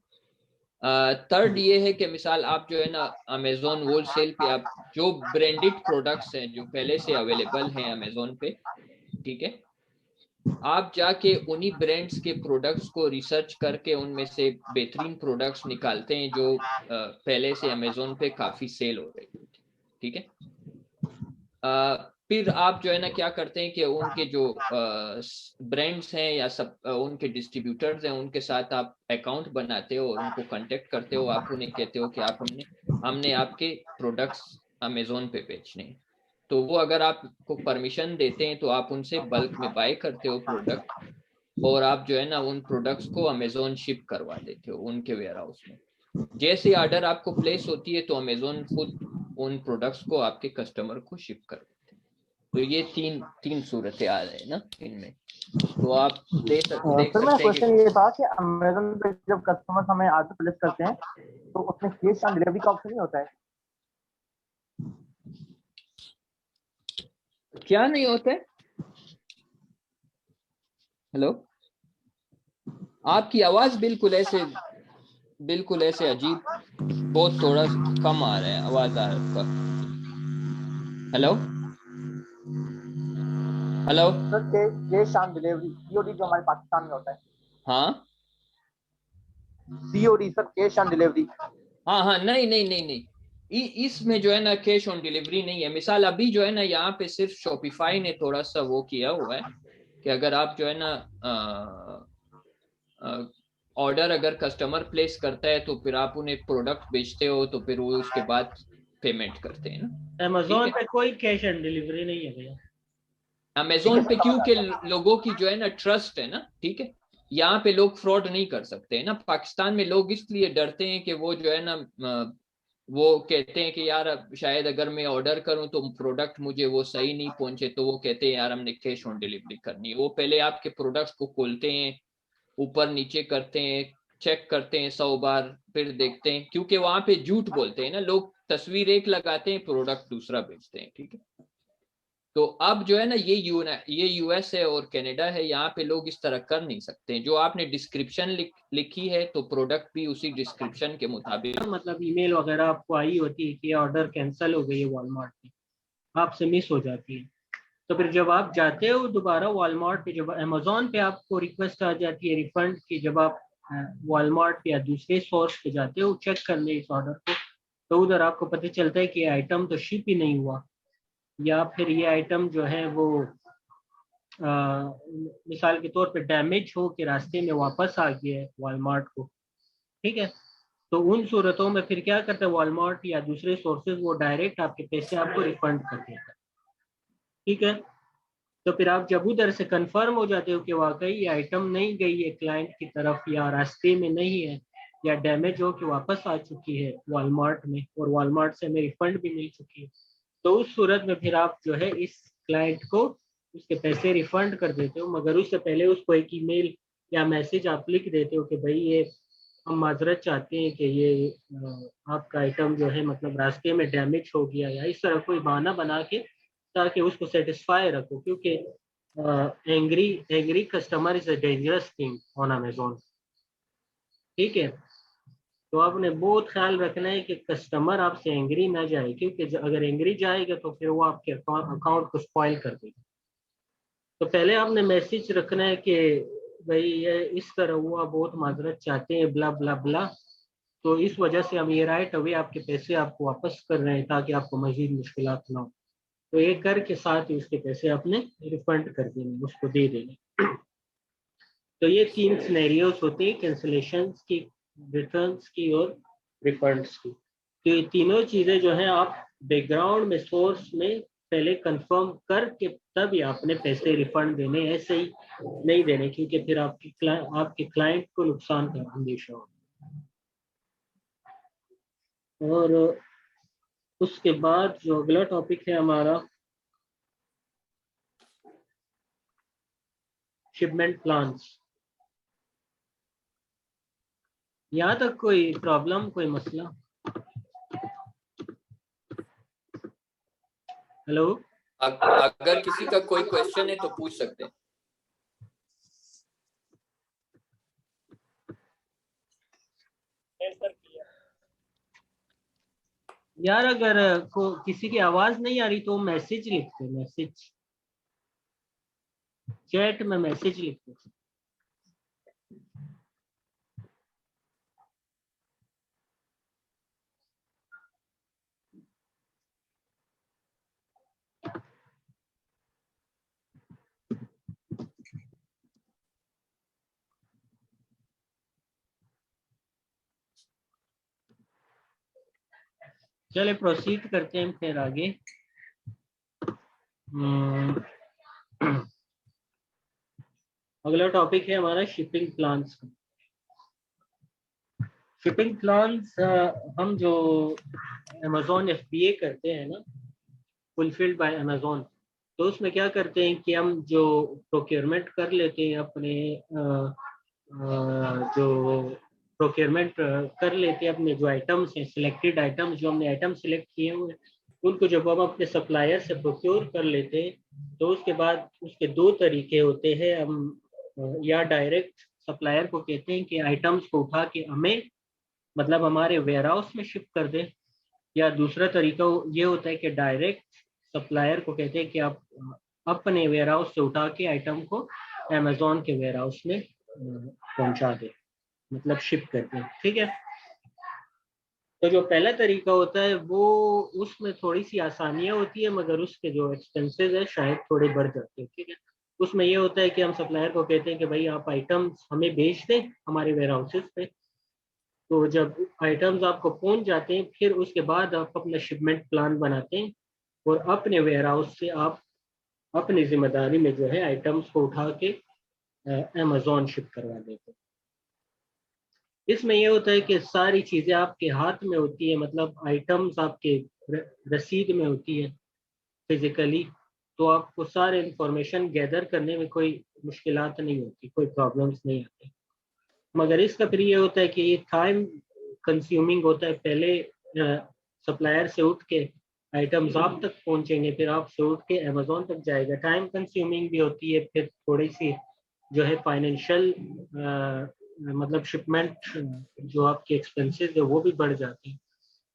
थर्ड ये है कि मिसाल आप जो है ना अमेजोन होलसेल पे आप जो ब्रांडेड प्रोडक्ट्स हैं जो पहले से अवेलेबल हैं अमेजोन पे, ठीक है, आप जाके उन्हीं ब्रांड्स के प्रोडक्ट्स को रिसर्च करके उनमें से बेहतरीन प्रोडक्ट्स निकालते हैं जो पहले से अमेजोन पे काफी सेल हो रही होती, ठीक है। फिर आप जो है ना क्या करते हैं कि उनके जो ब्रांड्स हैं या सब उनके डिस्ट्रीब्यूटर्स हैं उनके साथ आप अकाउंट बनाते हो और उनको कांटेक्ट करते हो। आप उन्हें कहते हो कि आप हमने आपके प्रोडक्ट्स अमेजोन पे बेचने हैं, तो वो अगर आपको परमिशन देते हैं तो आप उनसे बल्क में बाय करते हो प्रोडक्ट, और आप जो है ना उन प्रोडक्ट्स को अमेजोन शिप करवा देते हो उनके वेयर हाउस में। जैसे ऑर्डर आपको प्लेस होती है तो अमेजोन खुद उन प्रोडक्ट्स को आपके कस्टमर को शिप कर देते हैं। तो ये तीन सूरतें आ रहे हैं ना इनमें, तो आप देख सर सकते मेरा हैं क्वेश्चन कि ये था कि अमेजोन पे जब कस्टमर हमें ऑर्डर प्लेस करते हैं तो उसमें कैश ऑन डिलीवरी का ऑप्शन नहीं होता है? क्या नहीं होता है? हेलो, आपकी आवाज बिल्कुल ऐसे अजीब, बहुत थोड़ा कम आ रहा है आवाज आपका। Hello hello. Sir cash on delivery COD जो हमारे पाकिस्तान में होता है, हाँ COD sir, cash on delivery. हाँ, नहीं, इसमें जो है ना कैश ऑन डिलीवरी नहीं है। मिसाल अभी जो है ना यहाँ पे सिर्फ शॉपिफाई ने थोड़ा सा वो किया हुआ है कि अगर आप जो है ना ऑर्डर अगर कस्टमर प्लेस करता है तो फिर आप उन्हें प्रोडक्ट बेचते हो तो फिर वो उसके बाद पेमेंट करते हैं ना। अमेजोन पे कोई कैश ऑन डिलीवरी नहीं है भैया। अमेजोन पे क्योंकि लोगों की जो है ना ट्रस्ट है ना, ठीक है, यहाँ पे लोग फ्रॉड नहीं कर सकते हैं ना। पाकिस्तान में लोग इसलिए डरते हैं कि वो जो है ना वो कहते हैं कि यार शायद अगर मैं ऑर्डर करूं तो प्रोडक्ट मुझे वो सही नहीं पहुंचे, तो वो कहते हैं यार हमने कैश ऑन डिलीवरी करनी है। वो पहले आपके प्रोडक्ट्स को खोलते हैं, ऊपर नीचे करते हैं, चेक करते हैं 100 बार, फिर देखते हैं, क्योंकि वहां पे झूठ बोलते हैं ना लोग, तस्वीर एक लगाते हैं प्रोडक्ट दूसरा बेचते हैं, ठीक है। तो अब जो है ना ये यूएस है और कनाडा है, यहाँ पे लोग इस तरह कर नहीं सकते। जो आपने डिस्क्रिप्शन लिखी है तो प्रोडक्ट भी उसी डिस्क्रिप्शन के मुताबिक, मतलब ईमेल वगैरह आपको आई होती है कि ऑर्डर कैंसिल हो गई है वॉलमार्ट में, आपसे मिस हो जाती है। तो फिर जब आप जाते हो दोबारा वॉलमार्ट पे, जब अमेजोन पे आपको रिक्वेस्ट आ जाती है रिफंड की, जब आप वॉलमार्ट पे या दूसरे सोर्स पे जाते हो चेक करने इस ऑर्डर को, तो उधर आपको पता चलता है कि ये आइटम तो शिप ही नहीं हुआ, या फिर ये आइटम जो है वो मिसाल के तौर पे डैमेज हो के रास्ते में वापस आ गया है वॉलमार्ट को, ठीक है। तो उन सूरतों में फिर क्या करता है वॉलमार्ट या दूसरे सोर्सेज, वो डायरेक्ट आपके पैसे आपको रिफंड कर देता है, ठीक है। तो फिर आप जब उधर से कंफर्म हो जाते हो कि वाकई ये आइटम नहीं गई है क्लाइंट की तरफ, या रास्ते में नहीं है, या डैमेज हो के वापस आ चुकी है वॉलमार्ट में और वॉलमार्ट से हमें रिफंड भी मिल चुकी है, तो उस सूरत में फिर आप जो है इस क्लाइंट को उसके पैसे रिफंड कर देते हो, मगर उससे पहले उसको एक ईमेल या मैसेज आप लिख देते हो कि भाई ये हम माजरत चाहते हैं कि ये आपका आइटम जो है मतलब रास्ते में डैमेज हो गया, या इस तरह कोई बहाना बना के, ताकि उसको सेटिस्फाई रखो, क्योंकि angry customer is a dangerous thing on Amazon, ठीक है। तो आपने बहुत ख्याल रखना है कि कस्टमर आपसे एंग्री ना जाए, क्योंकि अगर एंग्री जाएगा तो फिर वो आपके अकाउंट को स्पॉइल कर देगा। तो पहले आपने मैसेज रखना है कि भाई ये इस तरह हुआ, बहुत माजरत चाहते हैं, ब्ला ब्ला ब्ला, तो इस वजह से हम ये राइट अवे आपके पैसे आपको वापस कर रहे हैं ताकि आपको मजीद मुश्किलात ना हो। तो ये कर के साथ ही उसके पैसे आपने रिफंड कर देने, उसको दे देने। तो ये 3 सिनेरियोस होते हैं, कैंसिलेशंस की, रिटर्न्स की और रिफंड्स की। तो ये तीनों चीज़ें जो हैं आप बैकग्राउंड में सोर्स में पहले कंफर्म करके तब ही आपने पैसे रिफंड देने, ऐसे ही नहीं देने, क्योंकि फिर आपके क्लाइंट को नुकसान का अंदेशा हो। और उसके बाद जो अगला टॉपिक है हमारा शिपमेंट प्लान्स। यहाँ तक कोई प्रॉब्लम, कोई मसला? हेलो, अगर किसी का कोई क्वेश्चन है तो पूछ सकते हैं। यार अगर किसी की आवाज नहीं आ रही तो मैसेज लिखते, मैसेज चैट में मैसेज लिखते। चले प्रोसीड करते हैं फिर आगे। अगला टॉपिक है हमारा शिपिंग प्लान्स। शिपिंग प्लान्स हम जो अमेजोन FBA करते हैं ना, फुलफिल्ड बाय अमेजोन, तो उसमें क्या करते हैं कि हम जो प्रोक्योरमेंट कर लेते हैं अपने जो प्रोक्योरमेंट कर लेते हैं अपने जो आइटम्स हैं, सिलेक्टेड आइटम्स, जो हमने आइटम सिलेक्ट किए हुए हैं, उनको जब हम अपने सप्लायर से प्रोक्योर कर लेते हैं तो उसके बाद उसके दो तरीके होते हैं। हम या डायरेक्ट सप्लायर को कहते हैं कि आइटम्स को उठा के हमें मतलब हमारे वेयर हाउस में शिफ्ट कर दें, या दूसरा तरीका ये होता है कि डायरेक्ट सप्लायर को कहते हैं कि आप अपने वेयर हाउस से उठा के आइटम को अमेजोन के वेयर हाउस में पहुंचा दें, मतलब शिप कर दें। ठीक है, तो जो पहला तरीका होता है वो उसमें थोड़ी सी आसानियां होती है, मगर उसके जो एक्सपेंसेस है शायद थोड़े बढ़ जाते हैं। ठीक है, उसमें ये होता है कि हम सप्लायर को कहते हैं कि भाई आप आइटम्स हमें बेच दें हमारे वेयर हाउसेस पे, तो जब आइटम्स आपको पहुंच जाते हैं फिर उसके बाद आप अपना शिपमेंट प्लान बनाते हैं और अपने वेयर हाउस से आप अपनी जिम्मेदारी में जो है आइटम्स को उठा के अमेजोन शिप करवा देते हैं। इसमें यह होता है कि सारी चीजें आपके हाथ में होती है, मतलब आइटम्स आपके रसीद में होती है फिजिकली, तो आपको सारे इंफॉर्मेशन गैदर करने में कोई मुश्किलात नहीं होती, कोई प्रॉब्लम्स नहीं आती। मगर इसका फिर ये होता है कि ये टाइम कंज्यूमिंग होता है। पहले सप्लायर से उठ के आइटम्स आप तक पहुंचेंगे, फिर आप से उठ के अमेजोन तक जाएगा, टाइम कंज्यूमिंग भी होती है। फिर थोड़ी सी जो है फाइनेंशियल मतलब शिपमेंट जो आपके एक्सपेंसेस है वो भी बढ़ जाती है।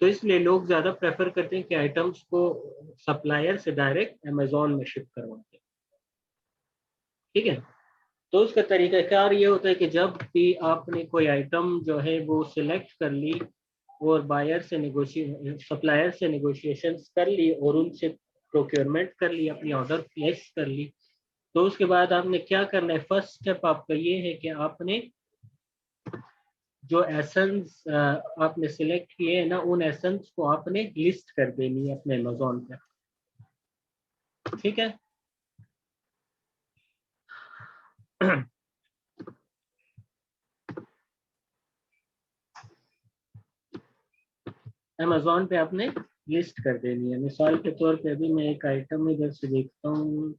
तो इसलिए लोग ज़्यादा प्रेफर करते हैं कि आइटम्स को सप्लायर से डायरेक्ट अमेजोन में शिप करवाते हैं। ठीक है, तो उसका तरीकाकार ये होता है कि जब भी आपने कोई आइटम जो है वो सिलेक्ट कर ली और बायर से सप्लायर से नेगोशिएशंस कर ली और उनसे प्रोक्योरमेंट कर ली, अपनी ऑर्डर प्लेस कर ली, तो उसके बाद आपने क्या करना है, फर्स्ट स्टेप आपका ये है कि आपने जो एसेंस आपने सिलेक्ट किए हैं ना, उन एसेंस को आपने लिस्ट कर देनी है अपने अमेजोन पे। ठीक है, अमेजोन पे आपने लिस्ट कर देनी है। मिसाल के तौर पे अभी मैं एक आइटम इधर से देखता हूँ,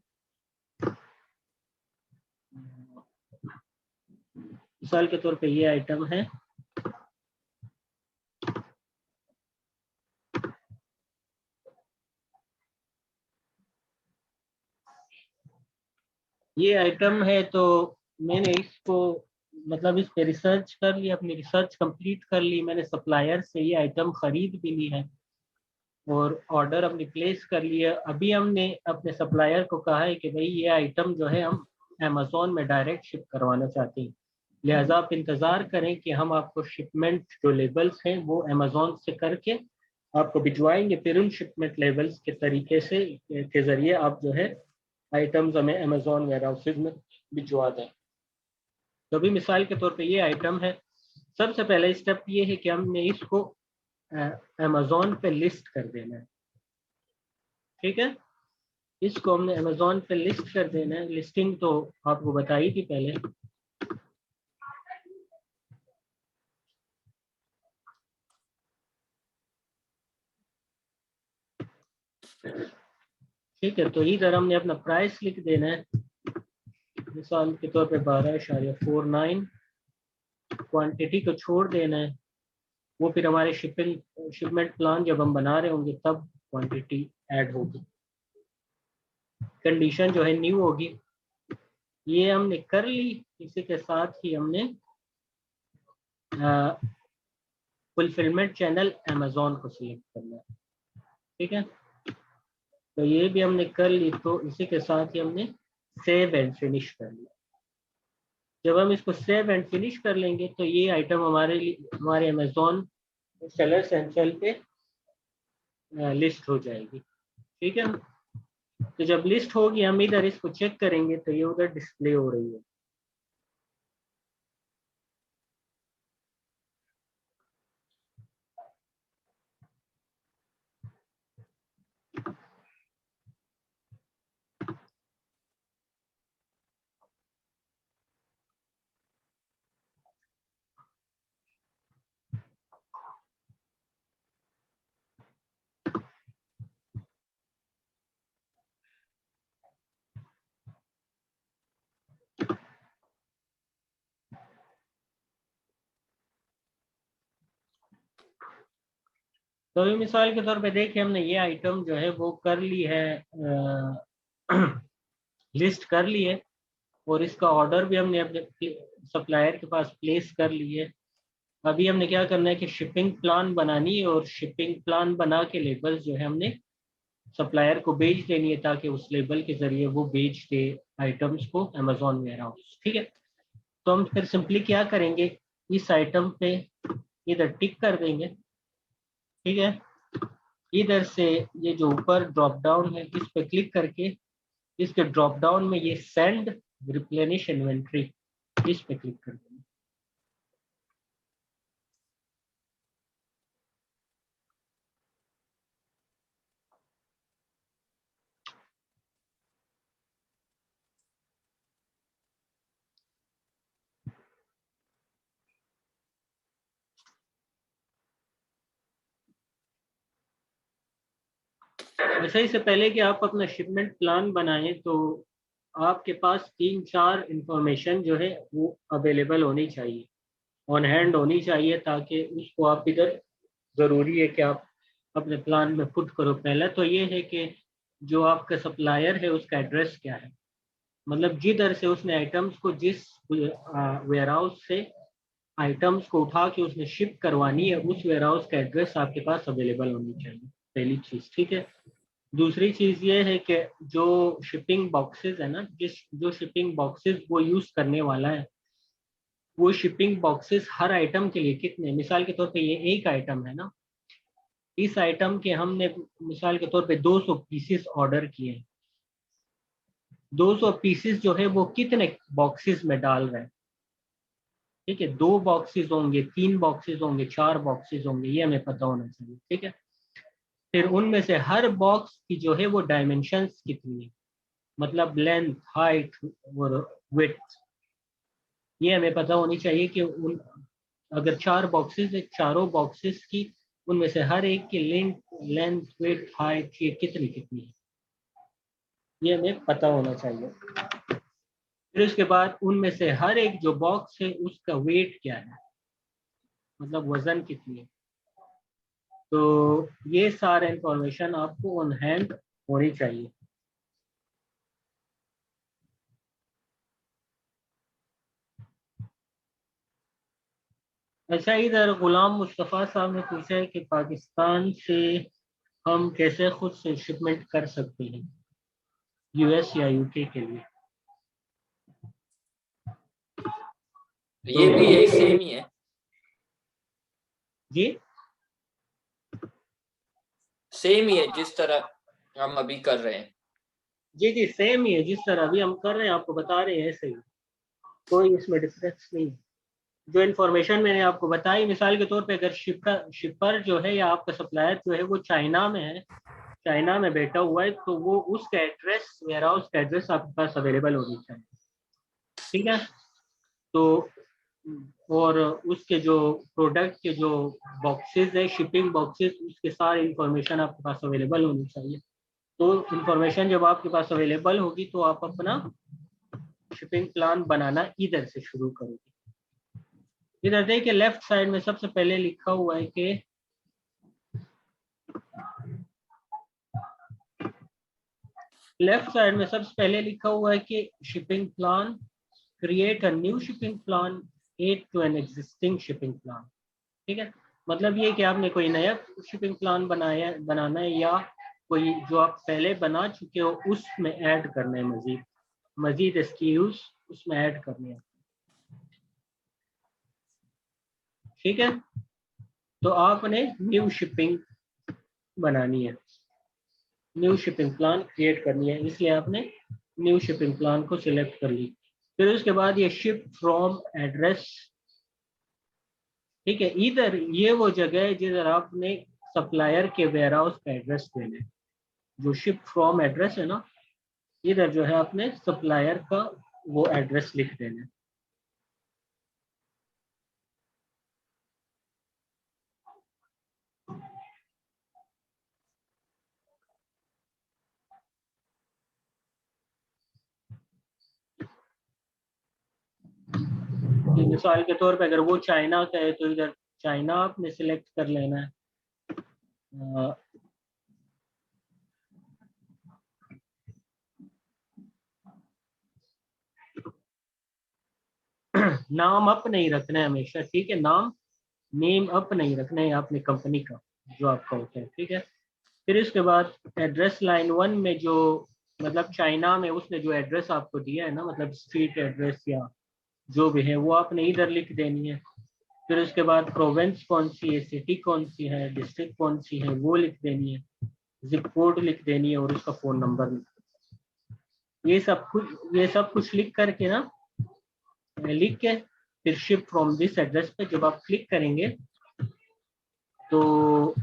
मिसाल के तौर पे ये आइटम है, ये आइटम है, तो मैंने इसको मतलब इस पे रिसर्च कर ली, अपनी रिसर्च कंप्लीट कर ली, मैंने सप्लायर से ये आइटम खरीद भी ली है और ऑर्डर अपनी प्लेस कर लिया। अभी हमने अपने सप्लायर को कहा है कि भाई ये आइटम जो है हम अमेजोन में डायरेक्ट शिप करवाना चाहते हैं, लिहाजा आप इंतज़ार करें कि हम आपको शिपमेंट जो लेबल्स हैं वो अमेजोन से करके आपको भिजवाएंगे, फिर उन शिपमेंट लेबल्स के तरीके से के ज़रिए आप जो है आइटम्स हमें अमेजोन वेयर हाउसेज में भिजवा दें। तो अभी मिसाल के तौर पे ये आइटम है, सबसे पहला स्टेप ये है कि हमने इसको अमेजोन पे लिस्ट कर देना है। ठीक है, इसको हमने अमेजोन पे लिस्ट कर देना है। लिस्टिंग तो आपको बताई थी पहले। ठीक है, तो इधर हमने अपना प्राइस लिख देना है, मिसाल के तौर पे 12.49। क्वांटिटी को छोड़ देना है, वो फिर हमारे शिपमेंट प्लान जब हम बना रहे होंगे तब क्वांटिटी ऐड होगी। कंडीशन जो है न्यू होगी, ये हमने कर ली। इसी के साथ ही हमने फुलफिलमेंट चैनल अमेजोन को सिलेक्ट करना है। ठीक है, तो ये भी हमने कर ली, तो इसी के साथ ही हमने सेव एंड फिनिश कर लिया। जब हम इसको सेव एंड फिनिश कर लेंगे तो ये आइटम हमारे लिए हमारे अमेजोन सेलर सेंट्रल पे लिस्ट हो जाएगी। ठीक है, तो जब लिस्ट होगी हम इधर इसको चेक करेंगे तो ये उधर डिस्प्ले हो रही है। तो अभी मिसाल के तौर पे देखिए हमने ये आइटम जो है वो कर ली है, लिस्ट कर ली है, और इसका ऑर्डर भी हमने अपने सप्लायर के पास प्लेस कर ली है। अभी हमने क्या करना है कि शिपिंग प्लान बनानी है, और शिपिंग प्लान बना के लेबल्स जो है हमने सप्लायर को भेज देनी है, ताकि उस लेबल के जरिए वो भेज दे आइटम्स को अमेजोन वेयर हाउस। ठीक है, तो हम फिर सिंपली क्या करेंगे, इस आइटम पे इधर टिक कर देंगे। ठीक है, इधर से ये जो ऊपर ड्रॉप डाउन है इस पे क्लिक करके इसके ड्रॉप डाउन में ये सेंड रिप्लेनिश इन्वेंट्री, इस पे क्लिक कर देंगे। वैसे ही से पहले कि आप अपना शिपमेंट प्लान बनाएं, तो आपके पास 3-4 इंफॉर्मेशन जो है वो अवेलेबल होनी चाहिए, ऑन हैंड होनी चाहिए, ताकि उसको आप इधर ज़रूरी है कि आप अपने प्लान में पुट करो। पहला तो ये है कि जो आपका सप्लायर है उसका एड्रेस क्या है, मतलब जिधर से उसने आइटम्स को, जिस वेयर हाउस से आइटम्स को उठा के उसने शिप करवानी है, उस वेयर हाउस का एड्रेस आपके पास अवेलेबल होनी चाहिए, पहली चीज़। ठीक है, दूसरी चीज़ ये है कि जो शिपिंग बॉक्सेस है ना, जो शिपिंग बॉक्सेस वो यूज़ करने वाला है, वो शिपिंग बॉक्सेस हर आइटम के लिए कितने, मिसाल के तौर पे ये एक आइटम है ना, इस आइटम के हमने मिसाल के तौर पे 200 पीसेस ऑर्डर किए हैं, 200 पीसेस जो है वो कितने बॉक्सेस में डाल रहे हैं। ठीक है, 2 बॉक्सेस होंगे, 3 बॉक्सेस होंगे, 4 बॉक्सेस होंगे, ये हमें पता होना चाहिए। ठीक है, फिर उनमें से हर बॉक्स की जो है वो डायमेंशंस कितनी है, मतलब लेंथ, हाइट और विड्थ, ये हमें पता होनी चाहिए कि उन अगर 4 बॉक्सेस है, चारों बॉक्सेस की उनमें से हर एक की लेंथ, विड्थ, हाइट ये कितनी कितनी है, ये हमें पता होना चाहिए। फिर उसके बाद उनमें से हर एक जो बॉक्स है उसका वेट क्या है, मतलब वजन कितनी है। तो ये सारे इंफॉर्मेशन आपको ऑन हैंड होनी चाहिए। अच्छा, इधर गुलाम मुस्तफ़ा साहब ने पूछा है कि पाकिस्तान से हम कैसे खुद से शिपमेंट कर सकते हैं यूएस या यूके के लिए। ये भी यही सेम ही है जी, सेम ही है जिस तरह हम अभी कर रहे हैं। जी जी, सेम ही है जिस तरह अभी हम कर रहे हैं, आपको बता रहे हैं ऐसे ही, कोई इसमें डिफरेंस नहीं। जो इन्फॉर्मेशन मैंने आपको बताई, मिसाल के तौर पे अगर शिपर जो है या आपका सप्लायर जो है वो चाइना में है, चाइना में बैठा हुआ है, तो वो उसका एड्रेस, वेयर हाउस का एड्रेस आपके पास अवेलेबल होनी चाहिए। ठीक है, तो और उसके जो प्रोडक्ट के जो बॉक्सेस है, शिपिंग बॉक्सेस, उसके सारी इंफॉर्मेशन आपके पास अवेलेबल होनी चाहिए। तो इंफॉर्मेशन जब आपके पास अवेलेबल होगी तो आप अपना शिपिंग प्लान बनाना इधर से शुरू करोगे। इधर देखिए लेफ्ट साइड में सबसे पहले लिखा हुआ है कि shipping plan, create a new shipping plan, add to an existing shipping plan. ठीक है, मतलब ये कि आपने कोई नया शिपिंग प्लान बनाना है, या कोई जो आप पहले बना चुके हो उसमें ऐड करना है, मजीद एसक्यूज उसमें ऐड करने हैं। ठीक है, तो आपने न्यू शिपिंग बनानी है, न्यू शिपिंग प्लान क्रिएट करनी है, इसलिए आपने न्यू शिपिंग प्लान को सिलेक्ट कर ली। फिर उसके बाद ये शिप फ्रॉम एड्रेस। ठीक है, इधर ये वो जगह है जिधर आपने सप्लायर के वेयर हाउस का एड्रेस देना है। जो शिप फ्रॉम एड्रेस है ना, इधर जो है आपने सप्लायर का वो एड्रेस लिख देना है। मिसाल के तौर पे अगर वो चाइना का है तो इधर चाइना आपने सिलेक्ट कर लेना है। नाम अप नहीं रखना है हमेशा, ठीक है, नेम अप नहीं रखना है आपने कंपनी का जो आपका होता है, ठीक है। फिर इसके बाद एड्रेस लाइन 1 में जो मतलब चाइना में उसने जो एड्रेस आपको दिया है ना, मतलब स्ट्रीट एड्रेस या जो भी है वो आपने इधर लिख देनी है। फिर उसके बाद प्रोविंस कौन सी है, सिटी कौन सी है, डिस्ट्रिक्ट कौन सी है वो लिख देनी है, जिप कोड लिख देनी है और उसका फ़ोन नंबर लिख देना है। ये सब कुछ लिख करके ना, लिख के फिर शिप फ्रॉम दिस एड्रेस पे जब आप क्लिक करेंगे तो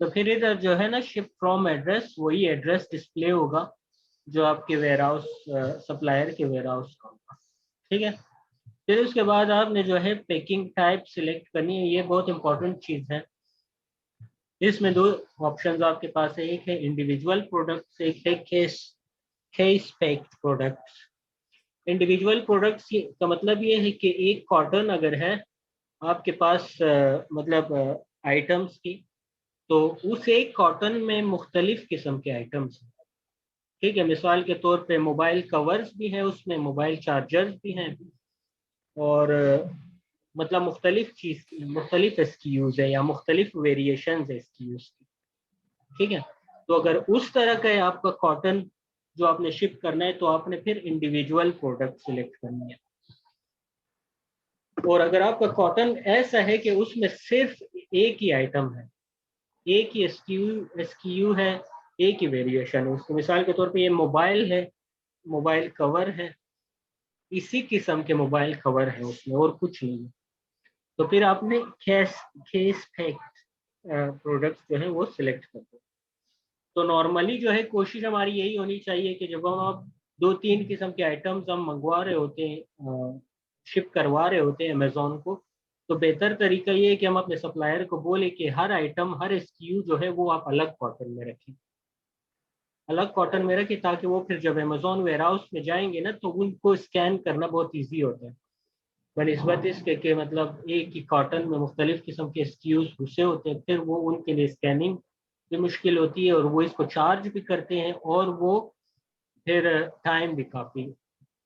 तो फिर इधर जो है ना शिप फ्रॉम एड्रेस, वही एड्रेस डिस्प्ले होगा जो आपके वेयरहाउस सप्लायर के वेयरहाउस का होगा, ठीक है। फिर उसके बाद आपने जो है पैकिंग टाइप सिलेक्ट करनी है, ये बहुत इंपॉर्टेंट चीज़ है। इसमें दो ऑप्शंस आपके पास है, एक है इंडिविजुअल प्रोडक्ट्स, एक है case packed products. Individual products का मतलब ये है कि एक कॉटन अगर है आपके पास मतलब आइटम्स की, तो उस एक कॉटन में मुख्तलिफ किस्म के आइटम्स हैं, ठीक है। मिसाल के तौर पे मोबाइल कवर्स भी हैं उसमें, मोबाइल चार्जर्स भी हैं, और मतलब मुख्तलिफ एसक्यूज है या मुख्तलिफ वेरिएशंस है एसक्यूज की, ठीक है। तो अगर उस तरह का है आपका कॉटन जो आपने शिप करना है, तो आपने फिर इंडिविजुअल प्रोडक्ट सिलेक्ट करनी है। और अगर आपका कॉटन ऐसा है कि उसमें सिर्फ एक ही आइटम है, एक ही एसक्यू है, एक ही वेरिएशन है उसको, मिसाल के तौर पे ये मोबाइल है, मोबाइल कवर है, इसी किस्म के मोबाइल कवर है उसमें और कुछ नहीं है, तो फिर आपने केस पैक्ड प्रोडक्ट्स जो है वो सिलेक्ट कर दो। तो नॉर्मली जो है कोशिश हमारी यही होनी चाहिए कि जब हम आप 2-3 किस्म के आइटम्स हम मंगवा रहे होते हैं, शिप करवा रहे होते हैं अमेजोन को, तो बेहतर तरीका ये है कि हम अपने सप्लायर को बोले कि हर आइटम, हर एसक्यू जो है वो आप अलग कॉटन में रखें, अलग कॉटन में रखें, ताकि वो फिर जब अमेजोन वेयरहाउस में जाएंगे ना तो उनको स्कैन करना बहुत ईजी होता है। बनिस्बत इसके कि मतलब एक ही कॉटन में मुख्तलिफ किस्म के एसक्यूज घुसे होते हैं, फिर वो उनके लिए स्कैनिंग भी मुश्किल होती है और वो इसको चार्ज भी करते हैं और वो फिर टाइम भी काफ़ी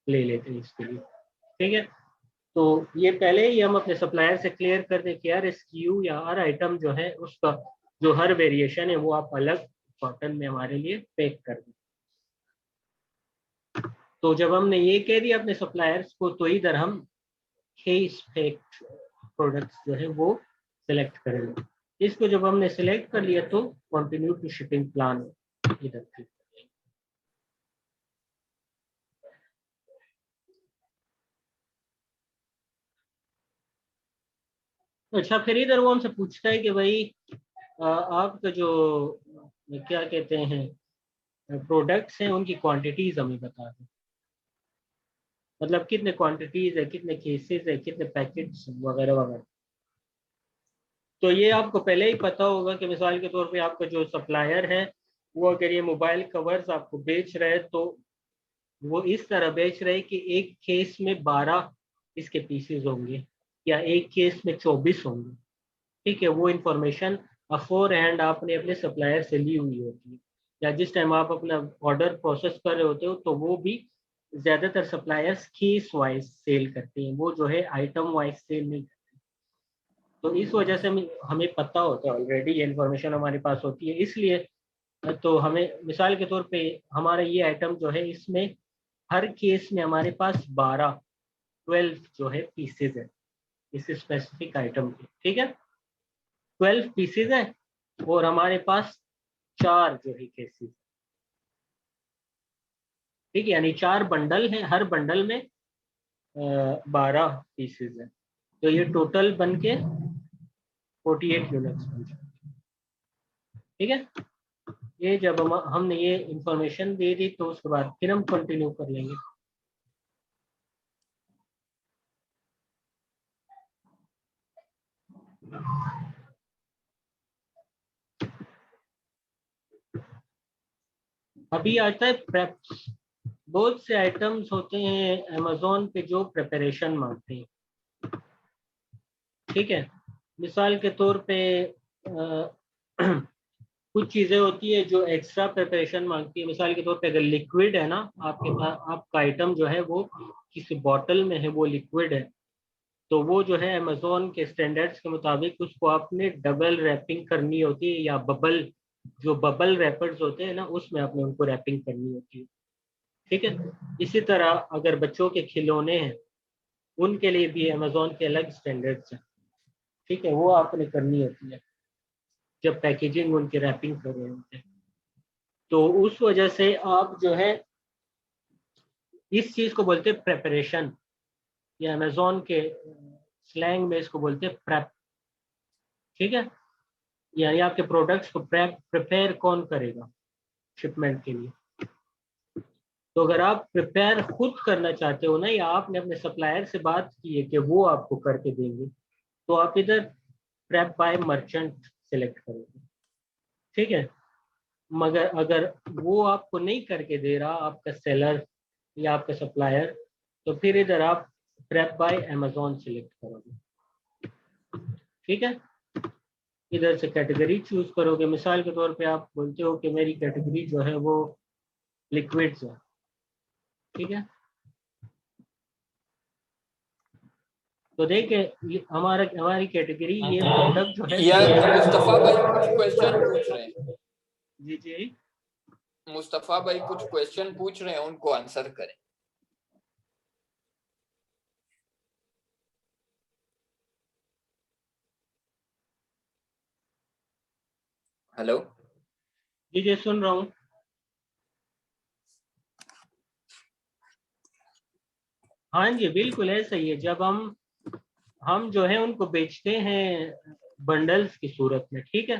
ले लेते हैं इसके लिए, ठीक है। तो ये पहले ही हम अपने सप्लायर से क्लियर कर दें कि हर एसक्यू या हर आइटम जो है उसका जो हर वेरिएशन है वो आप अलग कॉटन में हमारे लिए पैक कर दें। तो जब हमने ये कह दिया अपने सप्लायर्स को, तो इधर हम केस पैक्ड प्रोडक्ट्स जो है वो सिलेक्ट करेंगे। इसको जब हमने सिलेक्ट कर लिया तो कंटिन्यू टू शिपिंग प्लान इधर क्लिक करेंगे। अच्छा, फिर इधर वो हमसे पूछता है कि भाई आपका जो क्या कहते हैं प्रोडक्ट्स हैं उनकी क्वांटिटीज हमें बता दें, मतलब कितने क्वांटिटीज है, कितने केसेस है, कितने पैकेट्स वगैरह वगैरह। तो ये आपको पहले ही पता होगा कि मिसाल के तौर पे आपका जो सप्लायर है वो अगर ये मोबाइल कवर्स आपको बेच रहे हैं तो वो इस तरह बेच रहे हैं कि एक केस में 12 इसके पीसेस होंगे या एक केस में 24 होंगे, ठीक है। वो इंफॉर्मेशन अफोर हैंड आपने अपने सप्लायर से ली हुई होती है, या जिस टाइम आप अपना ऑर्डर प्रोसेस कर रहे होते हो तो वो भी ज़्यादातर सप्लायर्स केस वाइज सेल करते हैं, वो जो है आइटम वाइज सेल नहीं करते। तो इस वजह से हमें पता होता है ऑलरेडी, ये इन्फॉर्मेशन हमारे पास होती है, इसलिए तो हमें मिसाल के तौर पे हमारा ये आइटम जो है इसमें हर केस में हमारे पास 12 जो है पीसेज है इस स्पेसिफिक आइटम के, ठीक है। 12 पीसेज है और हमारे पास 4 जो है केसेस, ठीक है, यानी 4 बंडल हैं, हर बंडल में 12 पीसेस हैं, तो ये टोटल बन के 48 यूनिट्स बन जाएंगे। ठीक है, ये जब हमने ये इंफॉर्मेशन दे दी तो उसके बाद फिर हम कंटिन्यू कर लेंगे। अभी आता है प्रेप्स। बहुत से आइटम्स होते हैं अमेज़न पे जो प्रिपरेशन मांगते हैं। ठीक है, मिसाल के तौर पे कुछ चीज़ें होती है जो एक्स्ट्रा प्रिपरेशन मांगती है। मिसाल के तौर पे अगर लिक्विड है ना, आपके पास आपका आइटम जो है वो किसी बॉटल में है, वो लिक्विड है, तो वो जो है अमेज़न के स्टैंडर्ड्स के मुताबिक उसको आपने डबल रैपिंग करनी होती है, या जो बबल रैपर्स होते हैं ना, उसमें आपने उनको रैपिंग करनी होती है। ठीक है, इसी तरह अगर बच्चों के खिलौने हैं उनके लिए भी अमेज़न के अलग स्टैंडर्ड्स हैं। ठीक है, वो आपने करनी होती है जब पैकेजिंग उनकी रैपिंग कर रहे होते हैं। तो उस वजह से आप जो है इस चीज को बोलते हैं प्रेपरेशन, या अमेज़न के स्लैंग में इसको बोलते हैं प्रेप। ठीक है, यानी आपके प्रोडक्ट्स को प्रिपेयर कौन करेगा शिपमेंट के लिए। तो अगर आप प्रिपेयर खुद करना चाहते हो ना, या आपने अपने सप्लायर से बात की है कि वो आपको करके देंगे, तो आप इधर प्रेप बाय मर्चेंट सिलेक्ट करोगे। ठीक है, मगर अगर वो आपको नहीं करके दे रहा आपका सेलर या आपका सप्लायर, तो फिर इधर आप प्रेप बाय अमेज़न सिलेक्ट करोगे। ठीक है, इधर से कैटेगरी चूज करोगे। मिसाल के तौर पे आप बोलते हो कि मेरी कैटेगरी जो है वो लिक्विड्स है। ठीक है, तो देखें हमारी कैटेगरी ये प्रोडक्ट जो है यार मुस्तफा भाई कुछ क्वेश्चन पूछ रहे हैं। जी जी, मुस्तफा भाई कुछ क्वेश्चन पूछ रहे हैं, उनको आंसर करें। हेलो जी जी, सुन रहा हूँ। हाँ जी, बिल्कुल ऐसा ही है। जब हम जो है उनको बेचते हैं बंडल्स की सूरत में, ठीक है,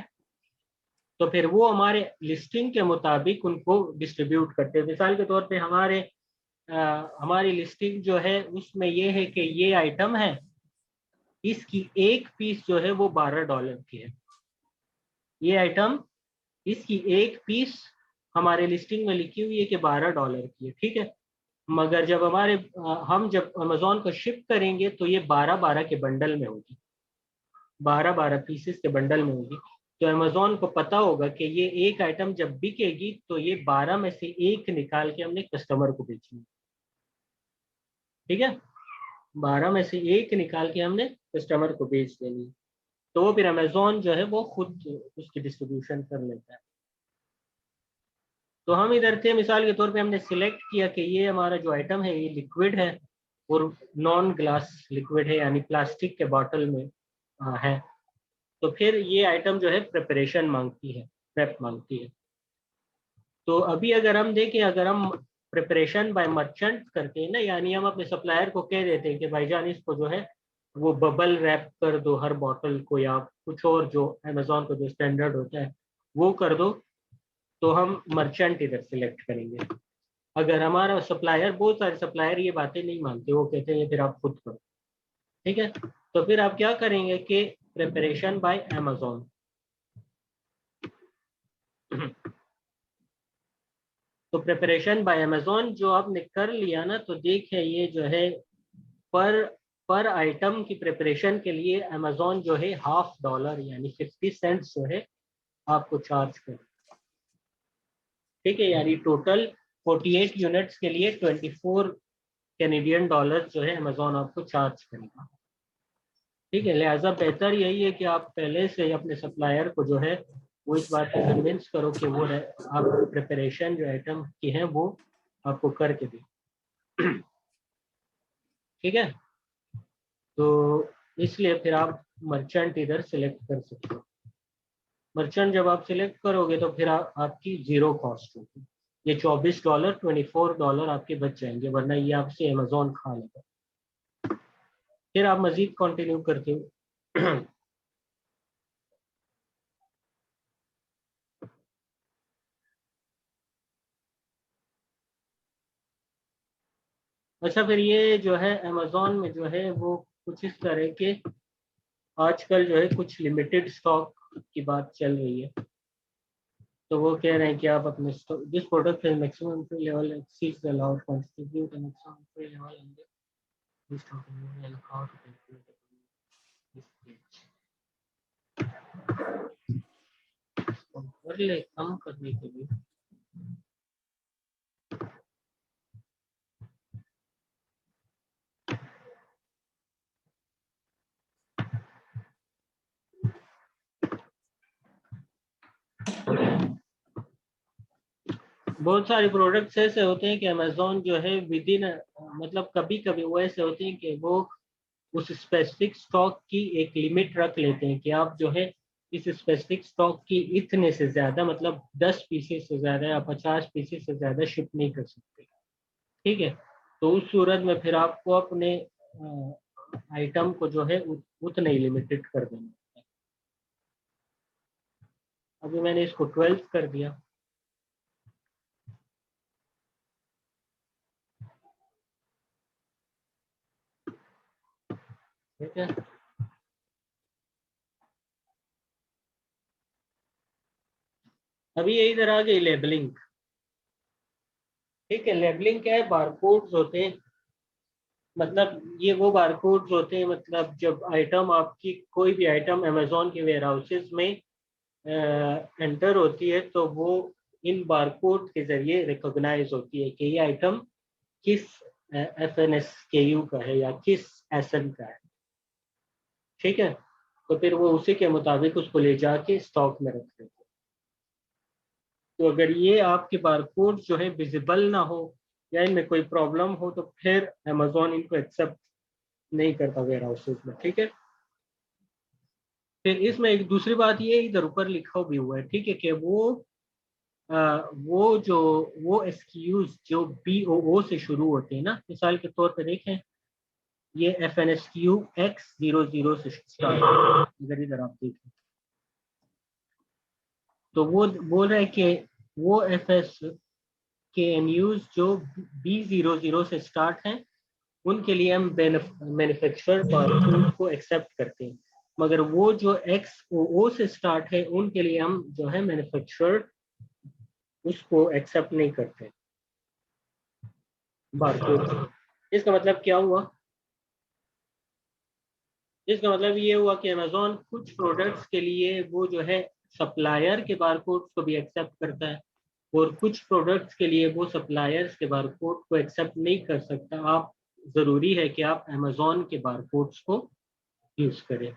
तो फिर वो हमारे लिस्टिंग के मुताबिक उनको डिस्ट्रीब्यूट करते हैं। मिसाल के तौर पे हमारी लिस्टिंग जो है उसमें ये है कि ये आइटम है, इसकी एक पीस जो है वो $12 की है। ये आइटम, इसकी एक पीस हमारे लिस्टिंग में लिखी हुई है कि $12 की है। ठीक है, मगर जब हम जब अमेज़न को शिप करेंगे तो ये 12-12 के बंडल में होगी, 12-12 पीसेस के बंडल में होगी। तो अमेज़न को पता होगा कि ये एक आइटम जब बिकेगी तो ये 12 में से एक निकाल के हमने कस्टमर को बेचनी है। ठीक है, 12 में से एक निकाल के हमने कस्टमर को बेच देनी है। तो वो फिर अमेज़न जो है वो खुद उसकी डिस्ट्रीब्यूशन कर लेता है। तो हम इधर थे, मिसाल के तौर पे हमने सिलेक्ट किया कि ये हमारा जो आइटम है ये लिक्विड है और नॉन ग्लास लिक्विड है, यानी प्लास्टिक के बॉटल में है। तो फिर ये आइटम जो है प्रिपरेशन मांगती है, प्रेप मांगती है। तो अभी अगर हम देखें, अगर हम प्रिपरेशन बाय मर्चेंट करते हैं ना, यानी हम अपने सप्लायर को कह देते हैं कि भाईजान इसको जो है वो बबल रैप कर दो हर बॉटल को, या कुछ और जो अमेज़न का जो स्टैंडर्ड होता है वो कर दो, तो हम मर्चेंट इधर सिलेक्ट करेंगे। अगर हमारा सप्लायर, बहुत सारे सप्लायर ये बातें नहीं मानते, वो कहते हैं फिर आप खुद करो। ठीक है, तो फिर आप क्या करेंगे कि प्रिपरेशन बाय अमेज़न, तो प्रिपरेशन बाय अमेज़न जो आपने कर लिया ना, तो देखिए ये जो है पर आइटम की प्रिपरेशन के लिए अमेज़न जो है $50 यानी 50 सेंट्स जो है आपको चार्ज करें। ठीक है, यानी टोटल 48 यूनिट्स के लिए 24 कैनेडियन डॉलर जो है अमेज़न आपको चार्ज करेगा। ठीक है, लिहाजा बेहतर यही है कि आप पहले से अपने सप्लायर को जो है वो इस बात को कन्विंस करो कि वो आप प्रिपरेशन जो आइटम की है वो आपको करके दे। ठीक है, तो इसलिए फिर आप मर्चेंट इधर सिलेक्ट कर सकते हो। मर्चेंट जब आप सिलेक्ट करोगे तो फिर आपकी जीरो कॉस्ट होगी, ये $24 $24 आपके बच जाएंगे, वरना ये आपसे अमेजोन खा लेगा। फिर आप मजीद कंटिन्यू करते हो। अच्छा, फिर ये जो है अमेजोन में जो है वो कुछ इस तरह के आजकल जो है कुछ लिमिटेड स्टॉक की बात चल रही है। तो वो कह रहे हैं कि आप अपने दिस प्रोडक्ट है maximum free level exceeds the allowed quantity due to maximum free level and this stock and how to calculate कर ले कम करने के लिए। बहुत सारे प्रोडक्ट्स ऐसे होते हैं कि अमेजोन जो है विद इन, मतलब कभी कभी वो ऐसे होते हैं कि वो उस स्पेसिफिक स्टॉक की एक लिमिट रख लेते हैं कि आप जो है इस स्पेसिफिक स्टॉक की इतने से ज्यादा, मतलब 10 पीसेस से ज्यादा या 50 पीसेस से ज्यादा शिप नहीं कर सकते। ठीक है, तो उस सूरत में फिर आपको अपने आइटम को जो है उतने ही लिमिटेड कर देना है। अभी मैंने इसको 12 कर दिया। ठीक है, अभी ये इधर आ गई लेबलिंग। ठीक है, लेबलिंग क्या है? बारकोड्स होते हैं, मतलब ये वो बारकोड्स होते हैं, मतलब जब आइटम आपकी कोई भी आइटम अमेजोन के वेयर हाउसेज में एंटर होती है तो वो इन बारकोड के जरिए रिकॉग्नाइज होती है कि ये आइटम किस FNSKU का है या किस SN का है। ठीक है, तो फिर वो उसी के मुताबिक उसको ले जाके स्टॉक में रख देते हैं। तो अगर ये आपके बारकोड जो है विजिबल ना हो या इनमें कोई प्रॉब्लम हो तो फिर अमेजोन इनको एक्सेप्ट नहीं करता वेयर हाउसेज में। ठीक है, फिर इसमें एक दूसरी बात ये इधर ऊपर लिखा भी हुआ है, ठीक है, कि वो SKUs जो BOO से शुरू होते हैं ना, मिसाल के तौर पर देखें ये FNSKU X00 से स्टार्ट है, इधर इधर आप देखें तो वो बोल रहा है कि वो FSKNUs जो B00 से स्टार्ट हैं उनके लिए हम मैन्युफैक्चरर बारकोड को एक्सेप्ट करते हैं, मगर वो जो XOO से स्टार्ट है उनके लिए हम जो है मैन्युफैक्चरर उसको एक्सेप्ट नहीं करते बारकोड। इसका मतलब क्या हुआ? इसका मतलब ये हुआ कि अमेजोन कुछ प्रोडक्ट्स के लिए वो जो है सप्लायर के बारकोड को भी एक्सेप्ट करता है और कुछ प्रोडक्ट्स के लिए वो सप्लायर्स के बारकोड को एक्सेप्ट नहीं कर सकता। आप जरूरी है कि आप अमेजोन के बारकोड्स को यूज करें।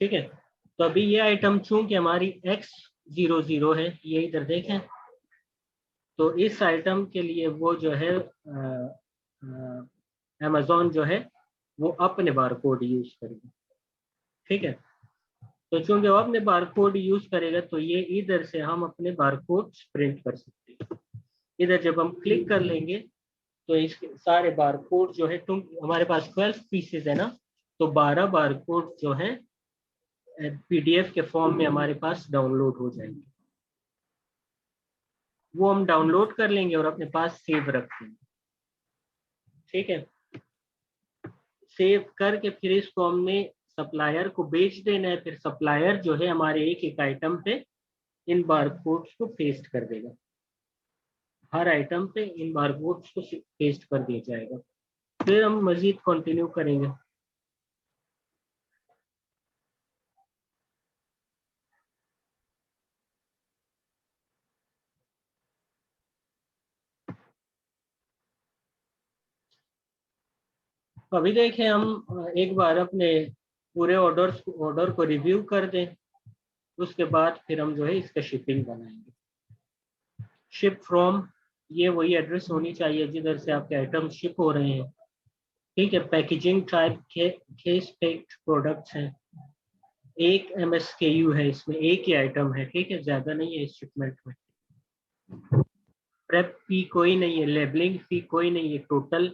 ठीक है, तो अभी ये आइटम चूंकि हमारी X00 है, ये इधर देखें, तो इस आइटम के लिए वो जो है अमेजोन जो है वो अपने बारकोड यूज करेगा। ठीक है, तो चूंकि वो अपने बारकोड यूज करेगा तो ये इधर से हम अपने बारकोड प्रिंट कर सकते हैं। इधर जब हम क्लिक कर लेंगे तो इसके सारे बारकोड जो है, हमारे पास 12 पीसेस है ना, तो 12 बारकोड जो है PDF के फॉर्म में हमारे पास डाउनलोड हो जाएंगे। वो हम डाउनलोड कर लेंगे और अपने पास सेव रख देंगे। ठीक है, सेव करके फिर इसको हमने सप्लायर को बेच देना है। फिर सप्लायर जो है हमारे एक एक आइटम पे इन बारकोड्स को पेस्ट कर देगा, हर आइटम पे इन बारकोड्स को पेस्ट कर दिया जाएगा। फिर हम मजीद कंटिन्यू करेंगे। अभी देखें, हम एक बार अपने पूरे ऑर्डर को रिव्यू कर दें, उसके बाद फिर हम जो है इसका शिपिंग बनाएंगे। शिप फ्रॉम, ये वही एड्रेस होनी चाहिए जिधर से आपके आइटम शिप हो रहे हैं। ठीक है, पैकेजिंग टाइप के केस पैक्ड प्रोडक्ट्स हैं, एक MSKU है, इसमें एक ही आइटम है। ठीक है, ज्यादा नहीं है इस शिपमेंट में। प्रेप फी कोई नहीं है, लेबलिंग फी कोई नहीं है, टोटल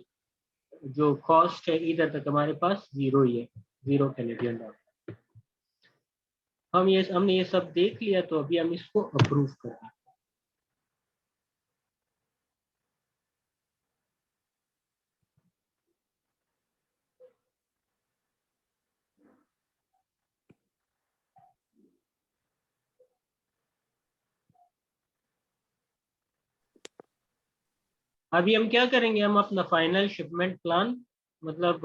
जो कॉस्ट है इधर तक हमारे पास जीरो ही है, 0 कैनेडियन डॉलर। हमने ये सब देख लिया, तो अभी हम इसको अप्रूव कर दें। अभी हम क्या करेंगे, हम अपना फाइनल शिपमेंट प्लान मतलब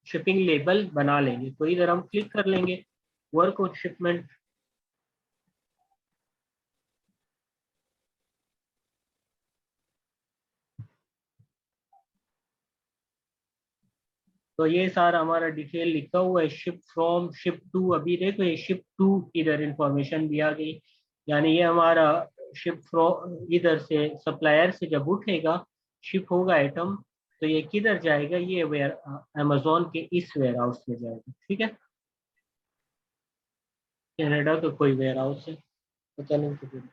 शिपिंग लेबल बना लेंगे। तो इधर हम क्लिक कर लेंगे वर्क ऑन शिपमेंट। तो ये सारा हमारा डिटेल लिखा हुआ है, शिप फ्रॉम, शिप टू। अभी देखो ये शिप टू इधर इंफॉर्मेशन भी आ गई, यानी ये हमारा शिप फ्रॉम इधर से सप्लायर से जब उठेगा, शिप होगा आइटम, तो ये किधर जाएगा, ये वेयर अमेजोन के इस वेयर हाउस में जाएगा। ठीक है, कनाडा का कोई वेयर हाउस है, पता नहीं किधर।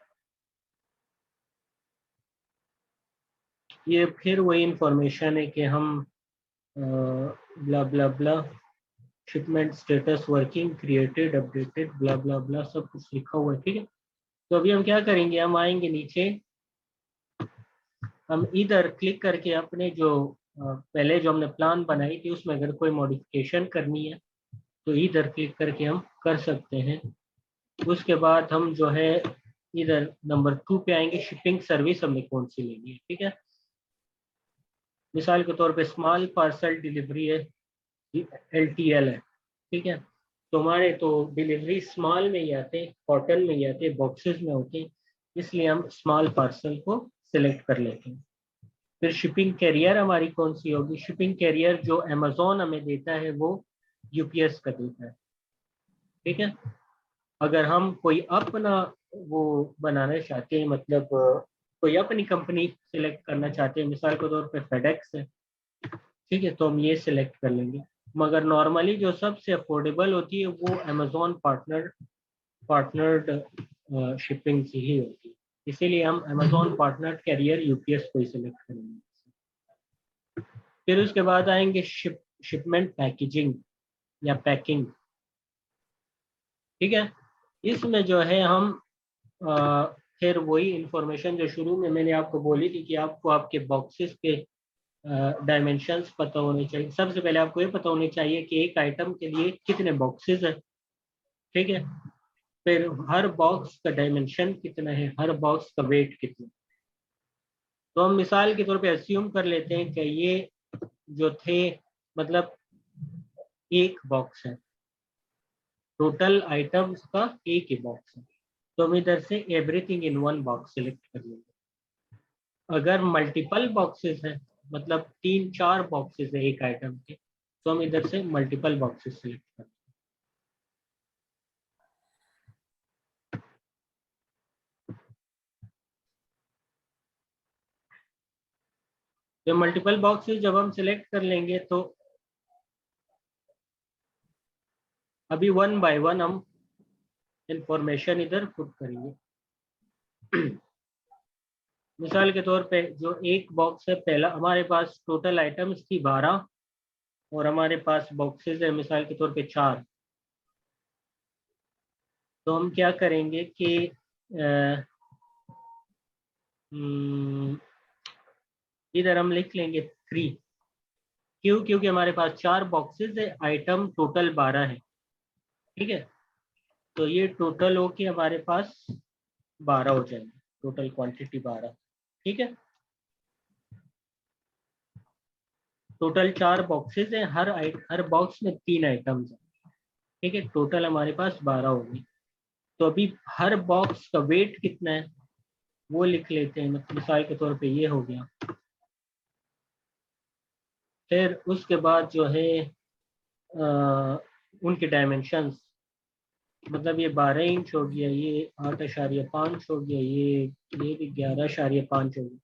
ये फिर वही इंफॉर्मेशन है कि हम blah blah blah, shipment status working, created, updated, blah blah blah, सब कुछ लिखा हुआ है। ठीक है, तो अभी हम क्या करेंगे, हम आएंगे नीचे, हम इधर क्लिक करके अपने जो पहले जो हमने प्लान बनाई थी उसमें अगर कोई मॉडिफिकेशन करनी है तो इधर क्लिक करके हम कर सकते हैं। उसके बाद हम जो है इधर नंबर 2 पे आएंगे, शिपिंग सर्विस हमने कौन सी लेनी है। ठीक है, मिसाल के तौर पे स्मॉल पार्सल डिलीवरी है, LTL है। ठीक है, तो हमारे तो डिलीवरी स्मॉल में ही आते हैं, कॉटन में ही आते हैं, बॉक्सेस में होते हैं, इसलिए हम स्मॉल पार्सल को सिलेक्ट कर लेते हैं। फिर शिपिंग कैरियर हमारी कौन सी होगी, शिपिंग कैरियर जो अमेजोन हमें देता है वो UPS का देता है। ठीक है, अगर हम कोई अपना वो बनाना चाहते हैं, मतलब कोई अपनी कंपनी सिलेक्ट करना चाहते हैं, मिसाल के तौर पे फेडेक्स है, ठीक है, तो हम ये सिलेक्ट कर लेंगे। मगर नॉर्मली जो सबसे अफोर्डेबल होती है वो अमेजोन पार्टनर्ड शिपिंग से ही होती है, इसीलिए हम अमेजोन पार्टनर्ड कैरियर UPS को ही सिलेक्ट करेंगे। फिर उसके बाद आएंगे शिपमेंट पैकेजिंग या पैकिंग। ठीक है, इसमें जो है हम फिर वही इंफॉर्मेशन जो शुरू में मैंने आपको बोली थी कि आपको आपके बॉक्सेस के डायमेंशंस पता होने चाहिए। सबसे पहले आपको ये पता होने चाहिए कि एक आइटम के लिए कितने बॉक्सेस हैं। ठीक है, फिर हर बॉक्स का डायमेंशन कितना है, हर बॉक्स का वेट कितना। तो हम मिसाल के तौर पे अस्यूम कर लेते हैं कि ये जो थे मतलब एक बॉक्स है, टोटल आइटम्स का एक ही बॉक्स है, तो हम इधर से everything in one box select कर लेंगे। अगर मल्टीपल बॉक्सेस हैं, मतलब 3-4 बॉक्सेस है एक आइटम के, तो हम इधर से मल्टीपल बॉक्सेस सिलेक्ट कर लेंगे। तो मल्टीपल बॉक्सेस जब हम सिलेक्ट कर लेंगे तो अभी 1 बाय 1 हम इंफॉर्मेशन इधर पुट करेंगे। मिसाल के तौर पे जो एक बॉक्स है, पहला हमारे पास टोटल आइटम्स थी 12 और हमारे पास बॉक्सेस है मिसाल के तौर पे 4। तो हम क्या करेंगे कि इधर हम लिख लेंगे 3। क्यों? क्योंकि हमारे पास 4 बॉक्सेस है, आइटम टोटल 12 है। ठीक है, तो ये टोटल हो के हमारे पास 12 हो जाएंगे, टोटल क्वांटिटी 12। ठीक है, टोटल 4 बॉक्सेस है, हर बॉक्स में 3 आइटम्स है। ठीक है, टोटल हमारे पास 12 हो गई। तो अभी हर बॉक्स का वेट कितना है वो लिख लेते हैं, मतलब मिसाल के तौर पे ये हो गया। फिर उसके बाद जो है उनके डायमेंशंस, मतलब ये 12 इंच हो गया, ये 8.5 हो गया, ये भी 11.5 हो गया।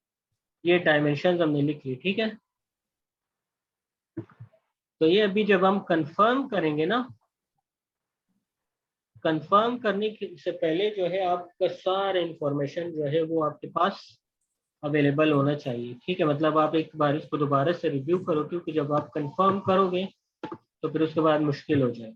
ये डायमेंशंस हमने लिख ली। ठीक है, तो ये अभी जब हम कंफर्म करेंगे ना, कंफर्म करने से पहले जो है आपका सारा इंफॉर्मेशन जो है वो आपके पास अवेलेबल होना चाहिए। ठीक है, मतलब आप एक बार इसको दोबारा से रिव्यू करो, क्योंकि जब आप कंफर्म करोगे तो फिर उसके बाद मुश्किल हो जाए।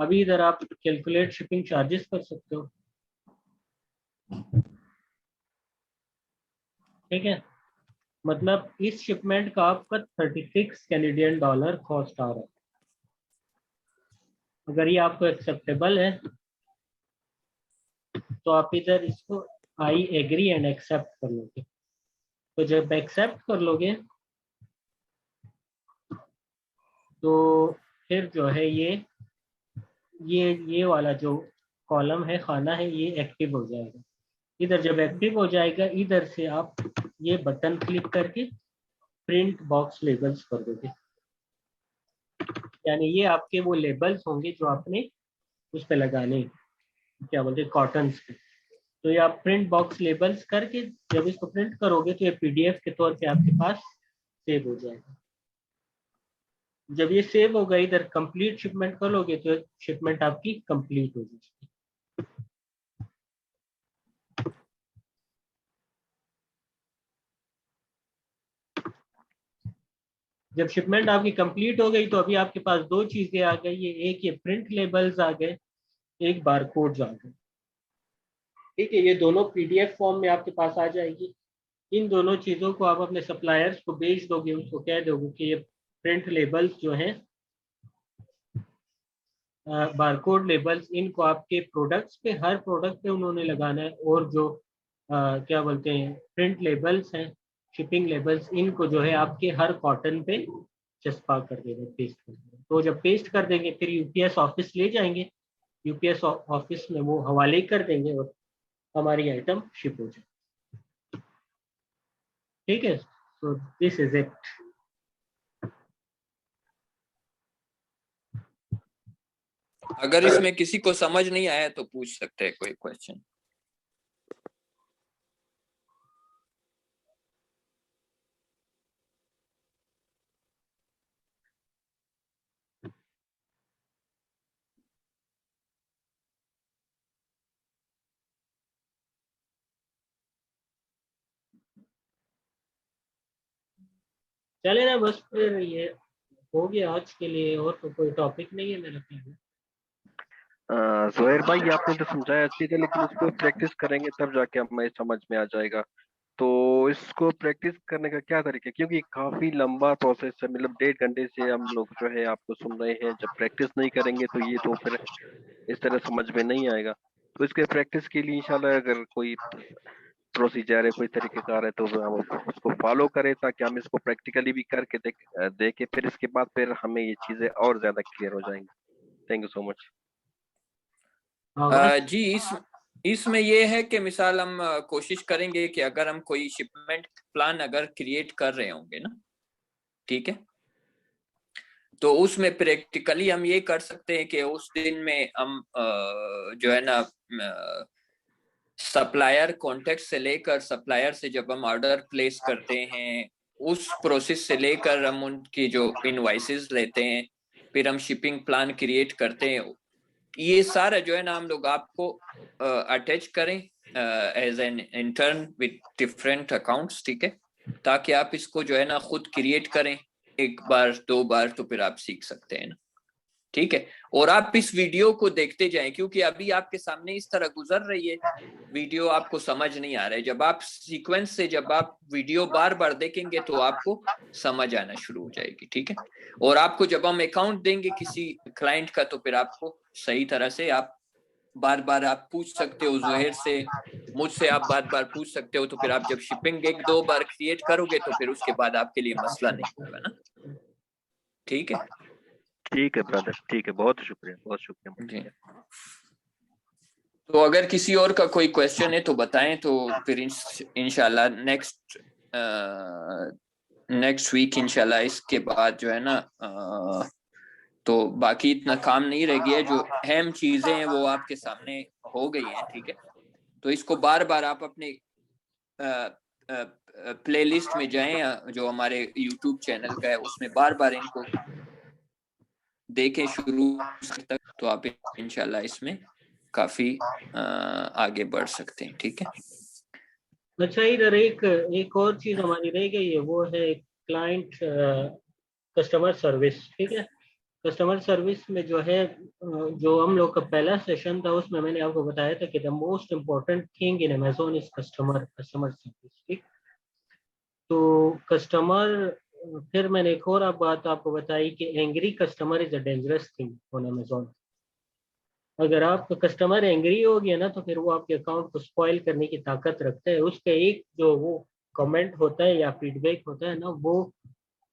अभी इधर आप कैलकुलेट शिपिंग चार्जेस कर सकते हो। ठीक है, मतलब इस शिपमेंट का आपका 36 कैनेडियन डॉलर कॉस्ट आ रहा है। अगर ये आपको एक्सेप्टेबल है तो आप इधर इसको आई एग्री एंड एक्सेप्ट कर लोगे। तो जब एक्सेप्ट कर लोगे तो फिर जो है ये वाला जो कॉलम है, खाना है, ये एक्टिव हो जाएगा। इधर जब एक्टिव हो जाएगा, इधर से आप ये बटन क्लिक करके प्रिंट बॉक्स लेबल्स कर दोगे। यानी ये आपके वो लेबल्स होंगे जो आपने उस पे लगाने, क्या बोलते हैं, कॉटन पे। तो ये आप प्रिंट बॉक्स लेबल्स करके जब इसको प्रिंट करोगे तो ये पीडीएफ के तौर पे आपके पास सेव हो जाएगा। जब ये सेव होगा, इधर कंप्लीट शिपमेंट करोगे तो शिपमेंट आपकी कंप्लीट हो जाएगी। जब शिपमेंट आपकी कंप्लीट हो गई तो अभी आपके पास दो चीजें आ गई है, एक ये प्रिंट लेबल्स आ गए, एक बारकोड्स आ गए। ठीक है, ये दोनों पीडीएफ फॉर्म में आपके पास आ जाएगी। इन दोनों चीजों को आप अपने सप्लायर्स को भेज दोगे, उसको कह दोगे कि ये प्रिंट लेबल्स जो हैं, बारकोड लेबल्स, इनको आपके प्रोडक्ट्स पे, हर प्रोडक्ट पे उन्होंने लगाना है। और जो क्या बोलते हैं, प्रिंट लेबल्स हैं, शिपिंग लेबल्स, इनको जो है आपके हर कॉटन पे चस्पा कर देंगे, पेस्ट कर देंगे। तो जब पेस्ट कर देंगे फिर यूपीएस ऑफिस ले जाएंगे, यूपीएस ऑफिस में वो हवाले कर देंगे और हमारी आइटम शिप हो जाए। ठीक है, तो दिस इज इट। अगर इसमें किसी को समझ नहीं आया तो पूछ सकते हैं कोई क्वेश्चन। चले ना, बस फिर ये हो गया आज के लिए, और तो कोई टॉपिक नहीं है मेरे ख्याल में। जोहेर भाई आपने तो समझाया अच्छी तरह, लेकिन इसको प्रैक्टिस करेंगे तब जाके हमें समझ में आ जाएगा। तो इसको प्रैक्टिस करने का क्या तरीका है? क्योंकि काफी लंबा प्रोसेस है, मतलब 1.5 घंटे से हम लोग जो है आपको सुन रहे हैं। जब प्रैक्टिस नहीं करेंगे तो ये तो फिर इस तरह समझ में नहीं आएगा। तो इसके प्रैक्टिस के लिए इंशाल्लाह अगर कोई प्रोसीजर है, कोई तरीकेकार है, तो हम उसको फॉलो करें ताकि हम इसको प्रैक्टिकली भी करके देखे, फिर इसके बाद फिर हमें ये चीजें और ज्यादा क्लियर हो जाएंगी। Thank you so much. जी, इसमें ये है कि मिसाल हम कोशिश करेंगे कि अगर हम कोई शिपमेंट प्लान अगर क्रिएट कर रहे होंगे ना, ठीक है, तो उसमें प्रैक्टिकली हम ये कर सकते हैं कि उस दिन में हम जो है ना सप्लायर कॉन्टेक्ट से लेकर, सप्लायर से जब हम ऑर्डर प्लेस करते हैं उस प्रोसेस से लेकर हम उनकी जो इनवॉइसेस लेते हैं, फिर हम शिपिंग प्लान क्रिएट करते हैं, ये सारा जो है ना हम लोग आपको अटैच करें as an intern with different accounts. ठीक है, ताकि आप इसको जो है ना खुद क्रिएट करें, एक बार दो बार तो फिर आप सीख सकते हैं ना। ठीक है, और आप इस वीडियो को देखते जाएं, क्योंकि अभी आपके सामने इस तरह गुजर रही है वीडियो, आपको समझ नहीं आ रहा है। जब आप सीक्वेंस से जब आप वीडियो बार बार देखेंगे तो आपको समझ आना शुरू हो जाएगी। ठीक है, और आपको जब हम अकाउंट देंगे किसी क्लाइंट का तो फिर आपको सही तरह से आप बार बार आप पूछ सकते हो, जोहेर से, मुझसे आप बार बार पूछ सकते हो। तो फिर आप जब शिपिंग एक दो बार क्रिएट करोगे तो फिर उसके बाद आपके लिए मसला नहीं होगा ना। ठीक है, ठीक है ब्रदर, ठीक है, बहुत शुक्रिया, बहुत शुक्रिया जी। तो अगर किसी और का कोई क्वेश्चन है तो बताएं, तो फिर इंशाल्लाह नेक्स्ट वीक इंशाल्लाह इसके बाद जो है ना तो बाकी इतना काम नहीं रह गया, जो अहम चीजें हैं वो आपके सामने हो गई हैं। ठीक है, तो इसको बार बार आप अपने प्लेलिस्ट में जाएं, जो हमारे यूट्यूब चैनल का है उसमें बार बार इनको देखें शुरू तक, तो आप इंशाल्लाह इसमें काफी आगे बढ़ सकते हैं। ठीक है। अच्छा, इधर एक और चीज हमारी रह गई है, वो है क्लाइंट कस्टमर सर्विस। ठीक है, कस्टमर सर्विस में जो है जो हम लोग का पहला सेशन था उसमें मैंने आपको बताया था कि the most important thing in Amazon is customer service. ठीक, तो कस्टमर, फिर मैंने एक और बात आपको बताई कि angry customer is a dangerous thing on Amazon. अगर आपका कस्टमर एंग्री हो गया ना तो फिर वो आपके अकाउंट को स्पॉइल करने की ताकत रखता है। उसका एक जो वो कमेंट होता है या फीडबैक होता है ना, वो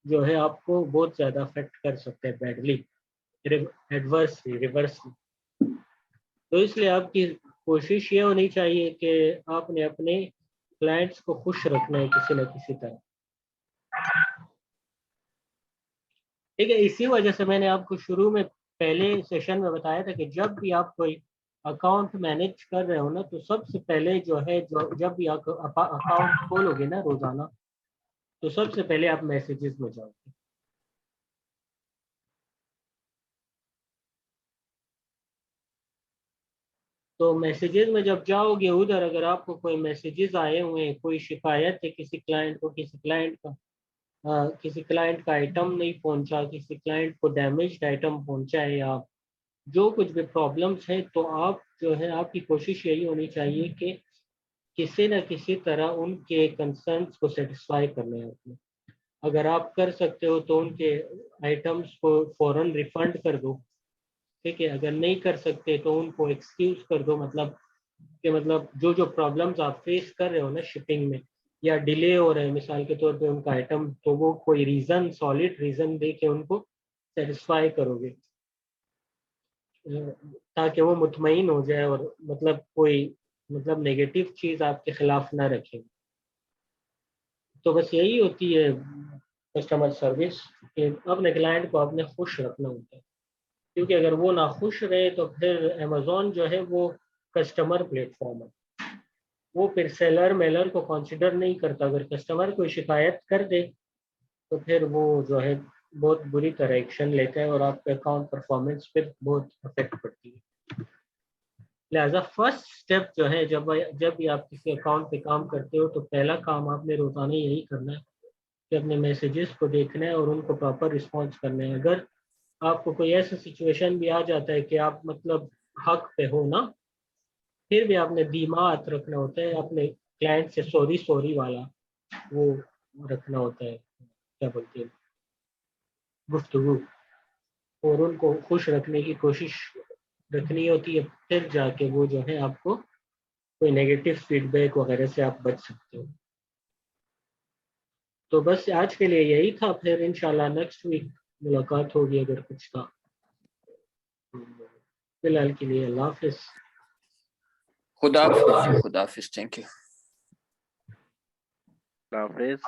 जो है आपको बहुत ज्यादा अफेक्ट कर सकता है बैडली, एडवर्सली, रिवर्सली। तो इसलिए आपकी कोशिश ये होनी चाहिए कि आपने अपने क्लाइंट्स को खुश रखना है किसी न किसी तरह। ठीक है, इसी वजह से मैंने आपको शुरू में पहले सेशन में बताया था कि जब भी आप कोई अकाउंट मैनेज कर रहे हो ना, तो सबसे पहले जो है, जब भी आप अकाउंट खोलोगे ना रोजाना, तो सबसे पहले आप मैसेजेस में जाओगे। तो मैसेजेस में जब जाओगे उधर, अगर आपको कोई मैसेजेस आए हुए हैं, कोई शिकायत है किसी क्लाइंट को, किसी क्लाइंट का आइटम नहीं पहुंचा, किसी क्लाइंट को डैमेज्ड आइटम पहुंचा है, या जो कुछ भी प्रॉब्लम्स हैं, तो आप जो है, आपकी कोशिश यही होनी चाहिए कि किसी न किसी तरह उनके कंसर्न्स को सेटिस्फाई करने हैं अपने। अगर आप कर सकते हो तो उनके आइटम्स को फौरन रिफंड कर दो। ठीक है, अगर नहीं कर सकते तो उनको एक्सक्यूज कर दो, मतलब जो जो प्रॉब्लम्स आप फेस कर रहे हो ना शिपिंग में, या डिले हो रहा है मिसाल के तौर पे उनका आइटम, तो वो कोई रीजन, सॉलिड रीजन दे के उनको सेटिस्फाई करोगे, ताकि वो मुतमईन हो जाए और कोई नेगेटिव चीज आपके खिलाफ ना रखे। तो बस यही होती है कस्टमर सर्विस, कि अपने क्लाइंट को आपने खुश रखना होता है, क्योंकि अगर वो ना खुश रहे तो फिर अमेजोन जो है वो कस्टमर प्लेटफॉर्म है, वो फिर सेलर मेलर को कंसिडर नहीं करता। अगर कस्टमर कोई शिकायत कर दे तो फिर वो जो है बहुत बुरी तरह एक्शन लेता है और आपके अकाउंट परफॉर्मेंस पे बहुत अफेक्ट पड़ती है। लिहाजा फर्स्ट स्टेप जो है, जब भी आप किसी अकाउंट पे काम करते हो, तो पहला काम आपने रोजाना यही करना है कि अपने मैसेजेस को देखना है और उनको प्रॉपर रिस्पॉन्स करना है। अगर आपको कोई ऐसा सिचुएशन भी आ जाता है कि आप हक पे हो ना, फिर भी आपने दिमाग रखना होता है, अपने क्लाइंट से सॉरी वाला वो रखना होता है, क्या बोलते हैं, गुफ्तगू, और उनको खुश रखने की कोशिश रखनी होती है। फिर जाके वो जो है आपको कोई नेगेटिव फीडबैक वगैरह से आप बच सकते हो। तो बस आज के लिए यही था, फिर इंशाल्लाह नेक्स्ट वीक मुलाकात होगी अगर कुछ था। फिलहाल के लिए अल्लाह हाफिज। खुदा हाफिज, थैंक यू। हाफिज।